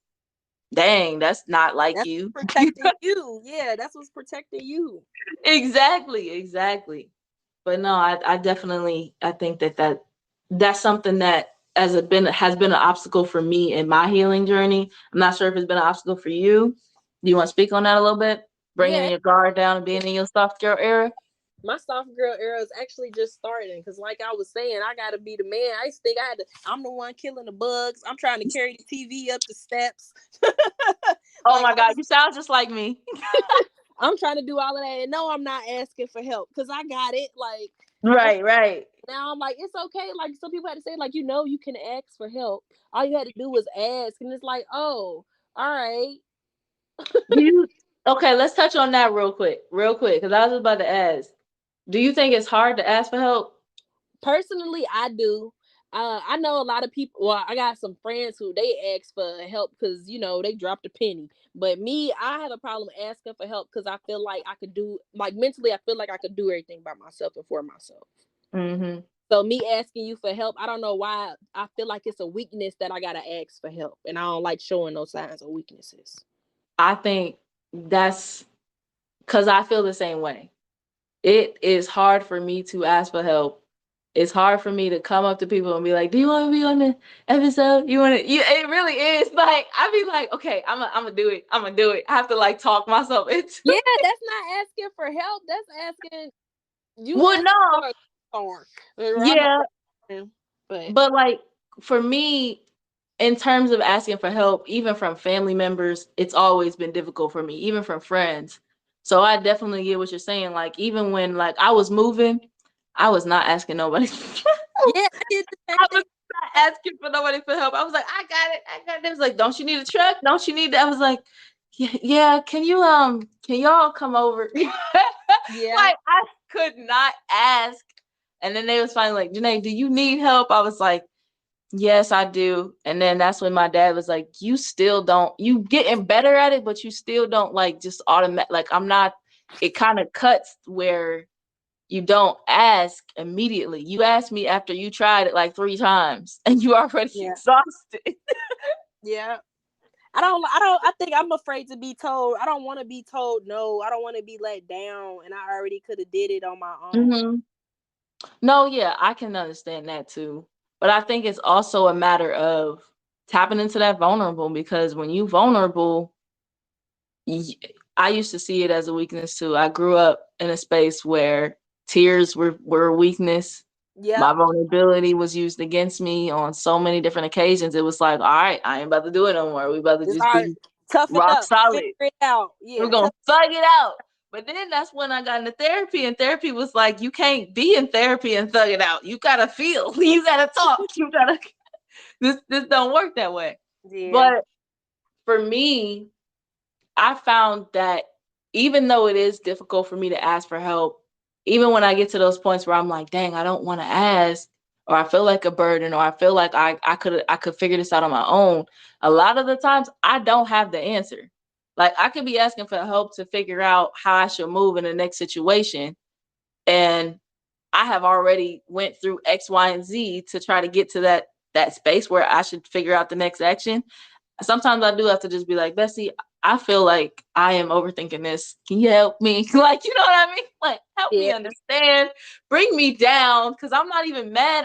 dang, that's not like
That's
you.
protecting you. Yeah, that's what's protecting you.
Exactly. But no, I definitely I think that's something that has been an obstacle for me in my healing journey. I'm not sure if it's been an obstacle for you. Do you want to speak on that a little bit? Bringing
Yeah.
your guard down and being in your soft girl era.
My soft girl era is actually just starting because, like I was saying, I gotta be the man. I used to think I'm the one killing the bugs. I'm trying to carry the TV up the steps.
Oh
Like
my God, you sound just like me.
I'm trying to do all of that, and no, I'm not asking for help because I got it. Like
Right.
now, I'm like, it's okay. Like some people had to say, like, you can ask for help. All you had to do was ask, and it's like, oh, all right.
Do you okay, let's touch on that real quick, because I was about to ask. Do you think it's hard to ask for help?
Personally, I do. I know a lot of people. Well, I got some friends who they ask for help because they dropped a penny. But me, I have a problem asking for help because I feel like I could do, like, mentally, I feel like I could do everything by myself and for myself.
Mm-hmm.
So me asking you for help, I don't know why I feel like it's a weakness that I gotta ask for help, and I don't like showing those signs of weaknesses.
I think that's because I feel the same way. It is hard for me to ask for help. It's hard for me to come up to people and be like, "Do you want to be on the episode? You want to?" It really is. Like I be like, "Okay, I'm gonna do it. I'm gonna do it." I have to like talk myself into.
Yeah, that's not asking for help. That's asking you
Well,
asking
no,
for a storm.
yeah,
But
but like for me, in terms of asking for help, even from family members, it's always been difficult for me, even from friends. So I definitely get what you're saying. Like even when like I was moving, I was not asking nobody.
yeah, I did the same
I
thing.
was not asking for nobody for help. I was like, I got it. I got it. It was like, don't you need a truck? Don't you need that? I was like, yeah, can y'all come over?
Yeah,
Like I could not ask. And then they was finally like, Janae, do you need help? I was like, yes, I do. And then that's when my dad was like, you still don't, you getting better at it, but you still don't like just automatic. Like I'm not, it kind of cuts where you don't ask immediately. You ask me after you tried it like 3 times and you already
yeah,
exhausted.
yeah. I think I'm afraid to be told. I don't want to be told no. I don't want to be let down, and I already could have did it on my own.
Mhm. No, yeah, I can understand that too. But I think it's also a matter of tapping into that vulnerable because when you vulnerable, I used to see it as a weakness too. I grew up in a space where tears were a weakness.
Yep.
My vulnerability was used against me on so many different occasions. It was like, all right, I ain't about to do it no more. We about to
It's
just
hard.
be
Tough it
rock
up. Figure
solid.
it out.
We're
Yeah.
gonna thug it out. But then that's when I got into therapy, and therapy was like, you can't be in therapy and thug it out. You gotta feel. You gotta talk. You gotta. This don't work that way.
Yeah.
But for me, I found that even though it is difficult for me to ask for help, even when I get to those points where I'm like, dang, I don't want to ask, or I feel like a burden, or I feel like I could figure this out on my own. A lot of the times I don't have the answer. Like I could be asking for help to figure out how I should move in the next situation. And I have already went through X, Y, and Z to try to get to that space where I should figure out the next action. Sometimes I do have to just be like, Bessie, I feel like I am overthinking this. Can you help me? Like, you know what I mean? Like, help me
Yeah.
understand, bring me down, because I'm not even mad.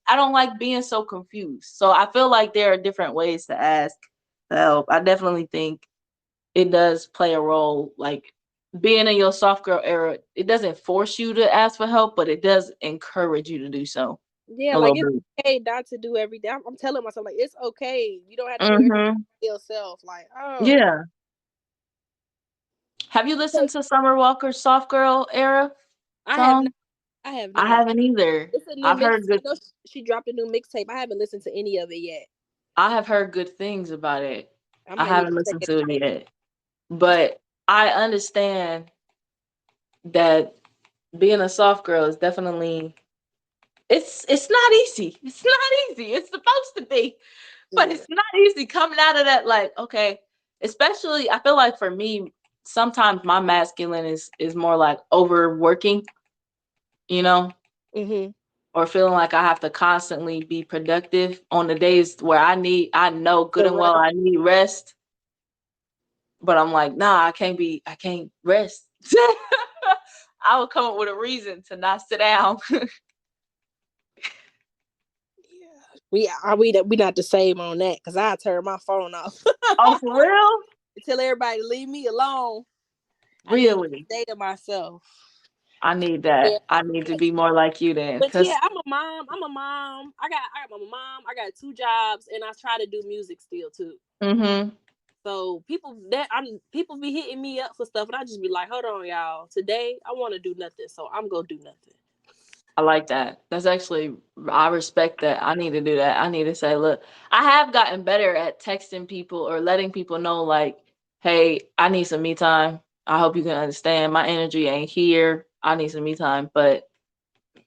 I don't like being so confused. So I feel like there are different ways to ask for help. I definitely think it does play a role. Like being in your soft girl era, it doesn't force you to ask for help, but it does encourage you to do so
Yeah.
a
Like
little
it's
bit.
okay not to do everything. I'm telling myself like it's okay. You don't have to do everything
Mm-hmm.
yourself. Like
Yeah. Have you listened to Summer Walker's Soft Girl era
I have not.
song?
I have
I
not.
haven't either.
It's a new
I've
mix.
heard
I
good
know she dropped a new mixtape. I haven't listened to any of it yet.
I have heard good things about it.
I
I
might need
haven't
to check
listened
it
to it yet. But I understand that being a soft girl is definitely it's not easy. It's not easy. It's supposed to be,
out.
but
Yeah.
it's not easy coming out of that like, okay, especially I feel like for me, sometimes my masculine is more like overworking, you know?
Mm-hmm.
Or feeling like I have to constantly be productive on the days where I know good
The
and well
rest.
I need rest, but I'm like, nah, I can't rest. I would come up with a reason to not sit down.
Yeah. We not the same on that because I turn my phone off.
Oh, for real?
Tell everybody to leave me alone. I need to
Really?
stay to myself.
I need
Yeah.
that. I need to be more like you then.
But yeah,
Cause
I'm a mom. I'm a mom. I got 2 jobs and I try to do music still too.
mm-hmm.
So people be hitting me up for stuff and I just be like, hold on, y'all. Today I want to do nothing. So I'm gonna do nothing.
I like that. That's actually I respect that. I need to do that. I need to say, look, I have gotten better at texting people or letting people know like, hey, I need some me time. I hope you can understand. My energy ain't here. I need some me time. But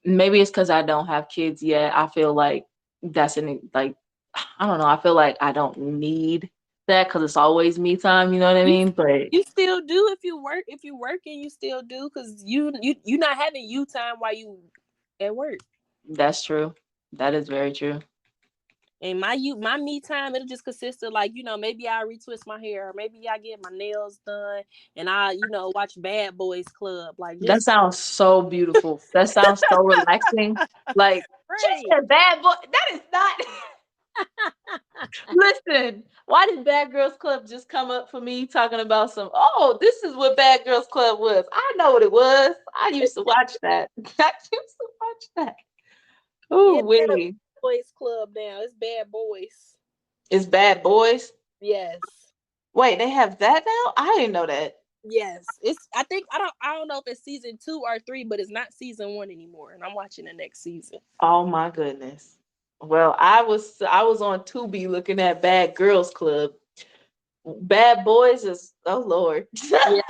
maybe it's because I don't have kids yet. I feel like that's like, I don't know. I feel like I don't need that because it's always me time. You know what I
You
mean? But
you still do if you work. If you working, you still do because you not having you time while you at work.
that's true. That is very true.
And my me time, it'll just consist of like, maybe I retwist my hair, or maybe I get my nails done, and I, watch Bad Boys Club. Like
That
just
sounds so beautiful. That sounds so relaxing. Like, she
right.
said bad boy. That is not. Listen, why did Bad Girls Club just come up for me talking about some? Oh, this is what Bad Girls Club was. I know what it was. I used to watch that. I used to watch that.
Yeah,
Ooh,
they had a
wee.
boys club now. It's Bad Boys.
It's Bad Boys.
Yes.
Wait, they have that now? I didn't know that.
Yes. It's I don't know if it's season 2 or 3, but it's not season 1 anymore. And I'm watching the next season.
Oh my goodness. Well, I was on Tubi looking at Bad Girls Club. Bad Boys is, oh Lord.
Yeah.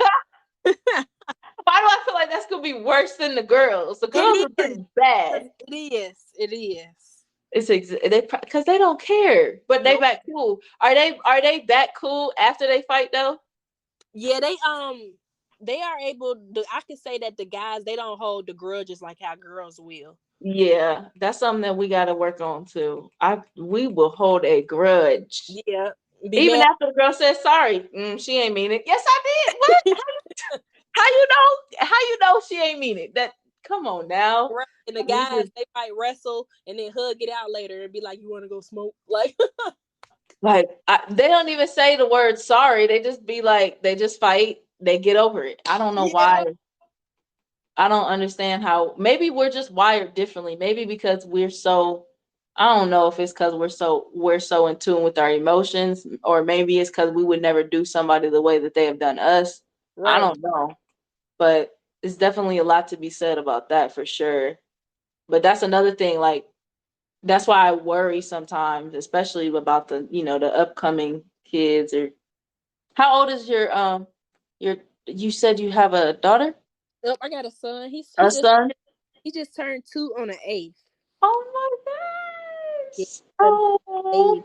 Why do I feel like that's gonna be worse than the girls? The girls
It
are
is.
pretty bad.
It is. It is.
They because they don't care, but they
Nope.
back cool. Are they back cool after they fight though?
Yeah, they are able to, I can say that the guys, they don't hold the grudges like how girls will.
Yeah, that's something that we got to work on too. We will hold a grudge
Yeah. Be
even
mad.
after the girl says sorry. She ain't mean it. Yes, I did. What? How you know? How you know she ain't mean it? That come on now.
Right. And the
We
guys,
just
they might wrestle and then hug it out later and be like, "You want to go smoke?" Like,
like they don't even say the word sorry. They just be like they just fight. They get over it. I don't know
yeah,
why. I don't understand how. Maybe we're just wired differently. Maybe because we're so. I don't know if it's because we're so in tune with our emotions, or maybe it's because we would never do somebody the way that they have done us. I
right.
don't know, but it's definitely a lot to be said about that for sure. But that's another thing. Like that's why I worry sometimes, especially about the upcoming kids. Or how old is your you said you have a daughter,
Yep, I got a son. He's he
a
just
son?
he just turned 2 on the 8th.
Oh my
Yeah,
gosh.
the
Oh,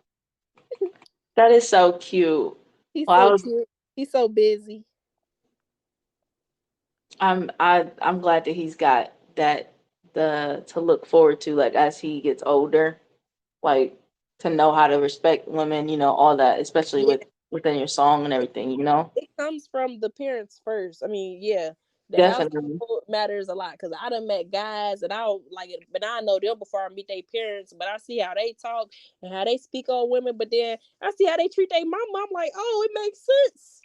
8th.
that is so cute.
He's
Well,
so cute. He's so busy.
I'm glad that he's got that the to look forward to, like as he gets older, like to know how to respect women, all that, especially
Yeah,
within your song and everything.
it comes from the parents first. I mean, yeah, the
Definitely.
household matters a lot because I done met guys and I don't like it, but I know them before I meet their parents. But I see how they talk and how they speak on women. But then I see how they treat their mama. I'm like, oh, it makes sense.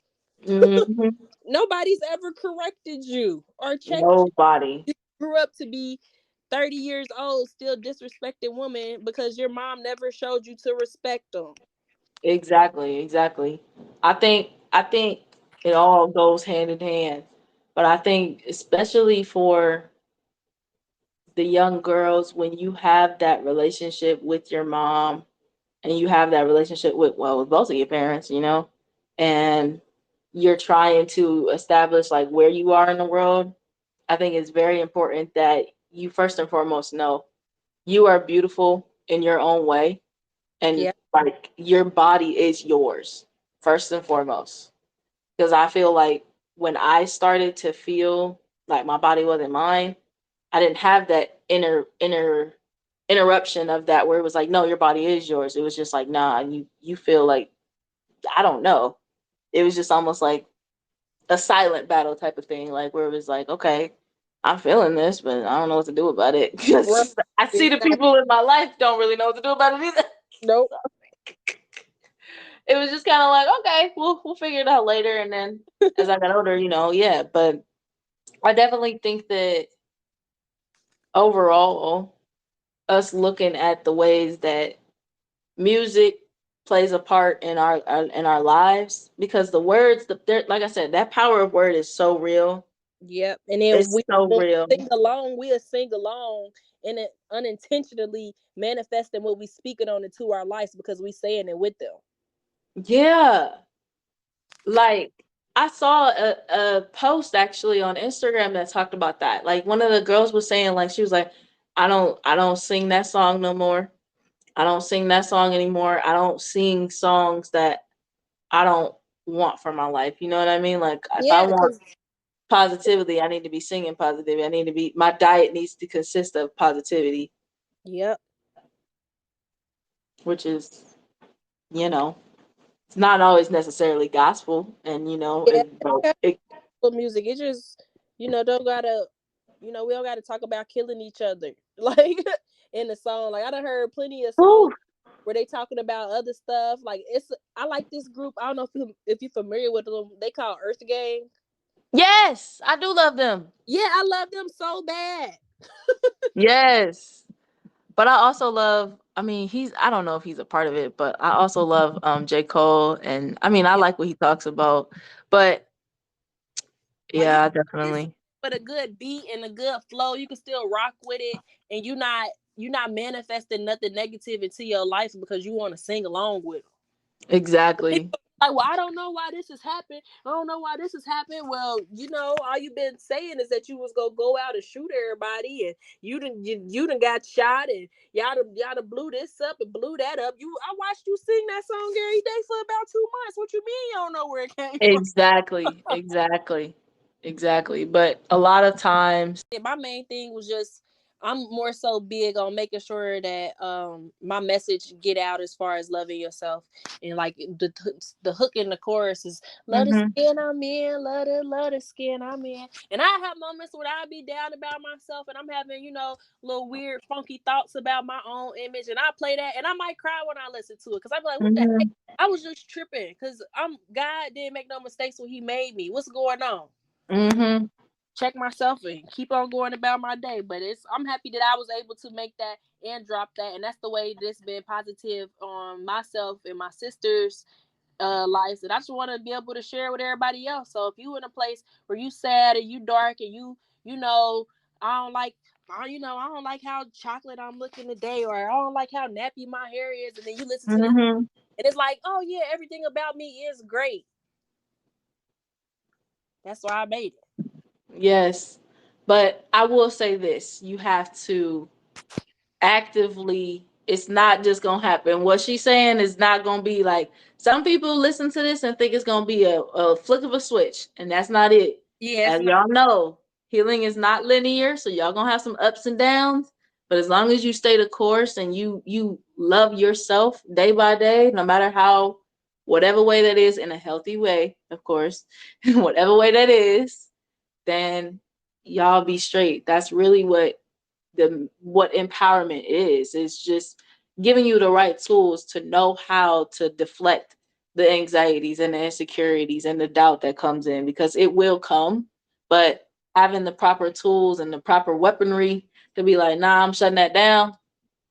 Hmm.
Nobody's ever corrected you or checked you.
Nobody.
You grew up to be 30 years old, still disrespecting women because your mom never showed you to respect them.
Exactly, exactly. I think it all goes hand in hand. But I think especially for the young girls, when you have that relationship with your mom and you have that relationship with both of your parents, and you're trying to establish like where you are in the world, I think it's very important that you first and foremost know you are beautiful in your own way, and
Yeah,
like your body is yours first and foremost. Because I feel like when I started to feel like my body wasn't mine, I didn't have that inner interruption of that where it was like, no, your body is yours. It was just like, nah, you feel like, I don't know. It was just almost like a silent battle type of thing, like where it was like, okay, I'm feeling this, but I don't know what to do about it
right.
because I see the
Exactly.
people in my life don't really know what to do about it either.
Nope.
It was just kind of like, okay, we'll figure it out later. And then as I got older, yeah. But I definitely think that overall, us looking at the ways that music plays a part in our lives, because the words, like I said, that power of word is so real.
Yep. And then
It's so real.
we'll sing along and it unintentionally manifesting what we speaking on into our lives because we saying it with them.
Yeah. Like I saw a post actually on Instagram that talked about that. Like one of the girls was saying, like, she was like, I don't sing that song no more. I don't sing that song anymore. I don't sing songs that I don't want for my life. You know what I mean? Like if I
Yeah,
want
because
positivity, I need to be singing positivity. I need to be my diet needs to consist of positivity,
yep.
which is, you know, it's not always necessarily gospel, and
Yeah,
it
music. It just, don't gotta, we don't gotta talk about killing each other. Like in the song. Like I done heard plenty of songs
whew,
where they talking about other stuff. Like I like this group. I don't know if you're familiar with them. They call Earth Gang.
yes, I do love them.
Yeah, I love them so bad.
Yes. But I also love, I mean, I don't know if he's a part of it, but I also love J. Cole. And I mean, I
Yeah.
like what he talks about. But
Like you
yeah,
this
definitely.
with a good beat and a good flow, you can still rock with it, and you not manifesting nothing negative into your life because you want to sing along with them.
Exactly.
Like, well, I don't know why this has happened. I don't know why this has happened. Well, all you've been saying is that you was gonna go out and shoot everybody, and you done got shot, and y'all done blew this up and blew that up. I watched you sing that song every day for about 2 months. What you mean you don't know where it came from?
Exactly. Exactly. Exactly. But a lot of times,
Yeah, my main thing was just I'm more so big on making sure that my message get out as far as loving yourself, and like the hook in the chorus is love the
hmm
skin I'm in, love the skin I'm in. And I have moments where I be down about myself and I'm having little weird funky thoughts about my own image, and I play that and I might cry when I listen to it because I be like, what the heck?
hmm
I was just tripping because God didn't make no mistakes when He made me. What's going on?
hmm
Check myself and keep on going about my day. But I'm happy that I was able to make that and drop that, and that's the way that's been positive on myself and my sisters' lives. And I just want to be able to share with everybody else. So if you in a place where you sad and you dark and you know I don't like. I don't like how chocolate I'm looking today, or I don't like how nappy my hair is. And then you listen to this,
hmm
and it's like, oh yeah, everything about me is great. That's why I made it.
Yes. But I will say this, you have to actively, it's not just gonna happen. What she's saying is not gonna be like, some people listen to this and think it's gonna be a flick of a switch, and that's not it.
Yeah, it's
As
not.
y'all know, healing is not linear, so y'all gonna have some ups and downs. But as long as you stay the course and you love yourself day by day, no matter how, whatever way that is, in a healthy way, of course, whatever way that is, then y'all be straight. That's really what empowerment is. It's just giving you the right tools to know how to deflect the anxieties and the insecurities and the doubt that comes in, because it will come. But having the proper tools and the proper weaponry to be like, nah, I'm shutting that down.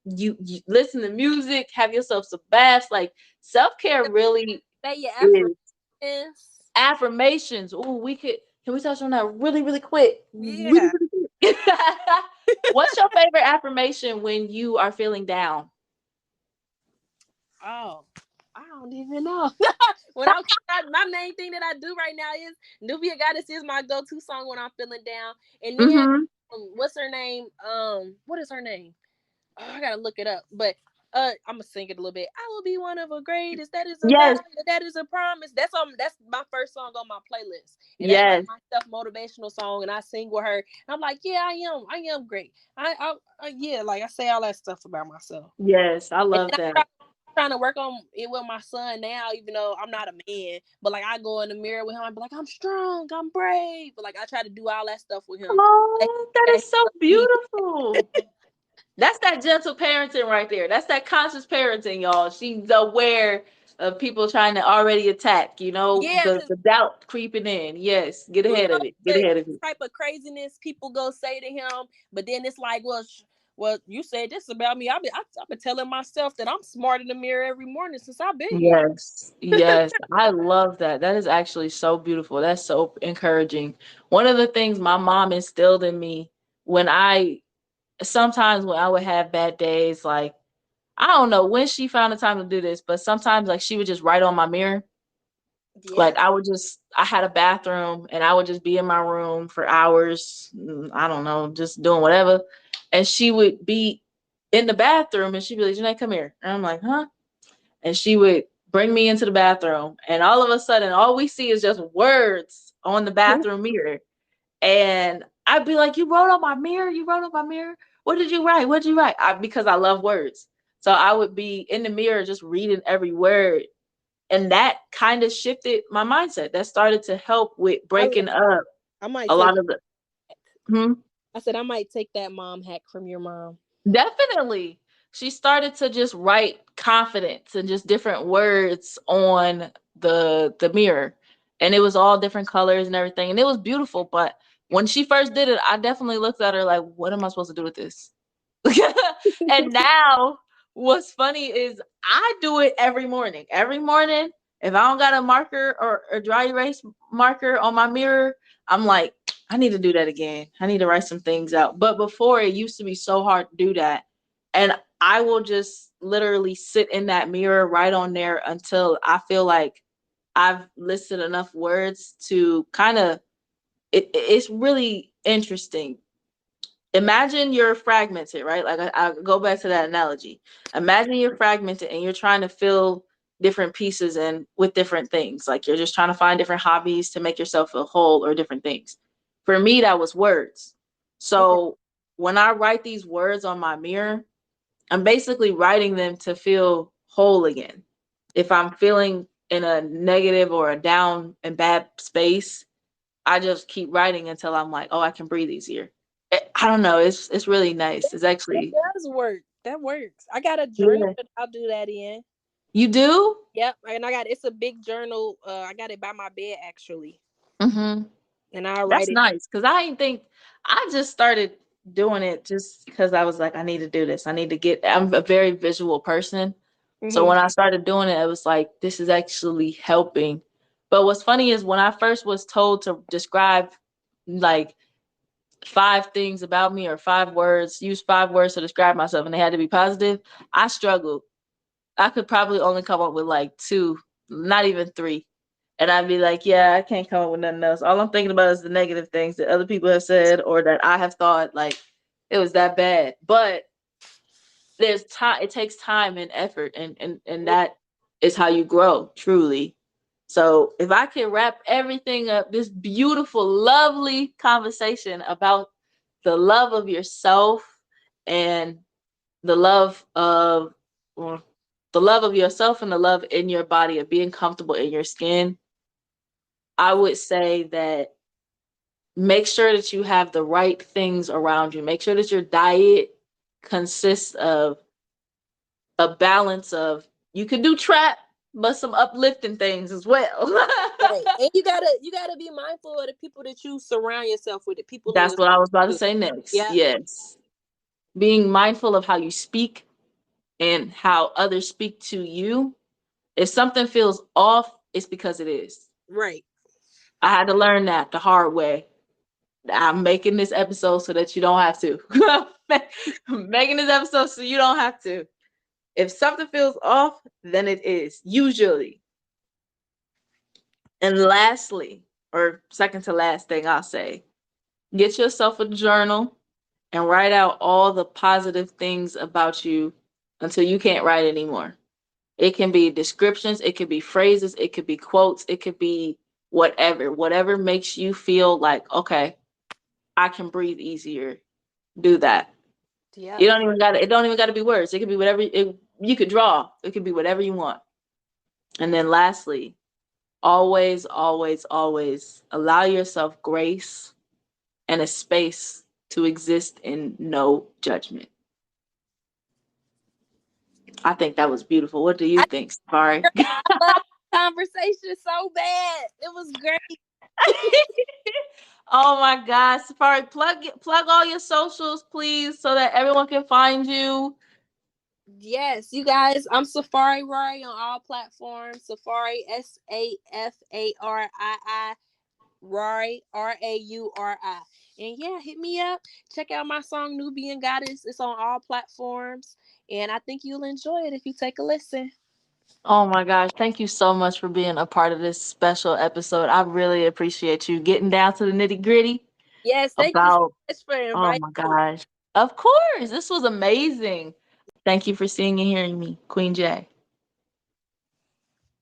You listen to music, have yourself some baths. Like, self-care really
Say your
is
affirmations.
affirmations. Oh, can we touch on that really, really quick? Really,
Yeah.
really quick. What's your favorite affirmation when you are feeling down?
Oh, I don't even know. My main thing that I do right now is Nubia Goddess is my go-to song when I'm feeling down. And then
Mm-hmm.
what's her name? What is her name? Oh, I gotta look it up. But I'm gonna sing it a little bit. I will be one of the greatest. That is a vow.
Yes,
That is a promise. That's my first song on my playlist, and that's like
yes,
my self motivational song. And I sing with her. And I'm like, yeah, I am great. Yeah, like I say all that stuff about myself.
yes. I
And
love
then
that.
trying to work on it with my son now, even though I'm not a man. But like I go in the mirror with him, I'm like, I'm strong, I'm brave. But like I try to do all that stuff with him. Like,
Oh, that
that
is so
he loves me.
beautiful. That's that gentle parenting right there. That's that conscious parenting, y'all. She's aware of people trying to already attack,
Yeah,
the,
because
the doubt creeping in. Yes, get
you
ahead
know
of it. Get
the
ahead of it.
type of craziness people go say to him, but then it's like, well, you said this about me. I've been telling myself that I'm smart in the mirror every morning since I've been here.
Yes, yes. I love that. That is actually so beautiful. That's so encouraging. One of the things my mom instilled in me when sometimes when I would have bad days, like, I don't know when she found the time to do this, but sometimes like she would just write on my mirror.
Yeah,
Like, I had a bathroom and I would just be in my room for hours. I don't know, just doing whatever. And she would be in the bathroom, and she'd be like, Janae, come here. And I'm like, huh? And she would bring me into the bathroom, and all of a sudden, all we see is just words on the bathroom mirror. And I'd be like, you wrote on my mirror? You wrote on my mirror? What did you write? What did you write? Because I love words. So I would be in the mirror just reading every word. And that kind of shifted my mindset. That started to help with breaking up
I might
a
take.
lot of the. Hmm?
I said I might take that mom hack from your mom.
Definitely. She started to just write confidence and just different words on the mirror. And it was all different colors and everything. And it was beautiful. But when she first did it, I definitely looked at her like, what am I supposed to do with this? And now what's funny is I do it every morning. Every morning, if I don't got a marker or a dry erase marker on my mirror, I'm like, I need to do that again. I need to write some things out. But before, it used to be so hard to do that. And I will just literally sit in that mirror right on there until I feel like I've listed enough words to kind of, it's really interesting. Imagine you're fragmented, right? Like I go back to that analogy. Imagine you're fragmented and you're trying to fill different pieces in with different things. Like you're just trying to find different hobbies to make yourself feel whole or different things. For me, that was words.
Okay.
So when I write these words on my mirror, I'm basically writing them to feel whole again. If I'm feeling in a negative or a down and bad space, I just keep writing until I'm like, oh, I can breathe easier. I don't know. It's really nice. It's
That
actually,
does work. That works. I got a journal
yeah.
that I'll do that in.
You do?
Yep, and it's a big journal. I got it by my bed actually,
Mm-hmm.
and I write
That's
it.
nice because I didn't think I just started doing it just because I was like, I need to do this. I need to get. I'm a very visual person, so
Hmm.
when I started doing it, it was like this is actually helping. But what's funny is when I first was told to describe like 5 things about me or 5 words, use 5 words to describe myself, and they had to be positive, I struggled. I could probably only come up with like 2, not even 3. And I'd be like, yeah, I can't come up with nothing else. All I'm thinking about is the negative things that other people have said or that I have thought like it was that bad. But there's time, it takes time and effort, and that is how you grow truly. So if I can wrap everything up, this beautiful, lovely conversation about the love of yourself and the love of well, the love of yourself and the love in your body of being comfortable in your skin, I would say that make sure that you have the right things around you. Make sure that your diet consists of a balance of you can do trap, but some uplifting things as well.
Right, and you gotta be mindful of the people that you surround yourself with, the people in
That's
your.
what I was about to say next.
Yeah,
Yes. Being mindful of how you speak and how others speak to you. If something feels off, it's because it is.
right.
I had to learn that the hard way. I'm making this episode so that you don't have to. I'm making this episode so you don't have to. If something feels off, then it is, usually. And lastly, or second to last thing I'll say, get yourself a journal and write out all the positive things about you until you can't write anymore. It can be descriptions, it could be phrases, it could be quotes, it could be whatever makes you feel like, okay, I can breathe easier. Do that.
Yeah.
You don't even got to, it don't even got to be words. It could be whatever you could draw. It could be whatever you want. And then lastly, always, always, always allow yourself grace and a space to exist in no judgment. I think that was beautiful. What do you
I
think, Safari?
love conversation so bad. It was great.
Oh my God, Safari, plug all your socials, please, so that everyone can find you.
Yes, you guys. I'm Safari Rory on all platforms. Safari SAFARII Rory RAURI. And yeah, hit me up. Check out my song Nubian Goddess. It's on all platforms. And I think you'll enjoy it if you take a listen.
Oh my gosh, thank you so much for being a part of this special episode. I really appreciate you getting down to the nitty gritty
Yes, thank you so
about,
much for
oh
inviting
my
me.
gosh, Of course. This was amazing. Thank you for seeing and hearing me, Queen J.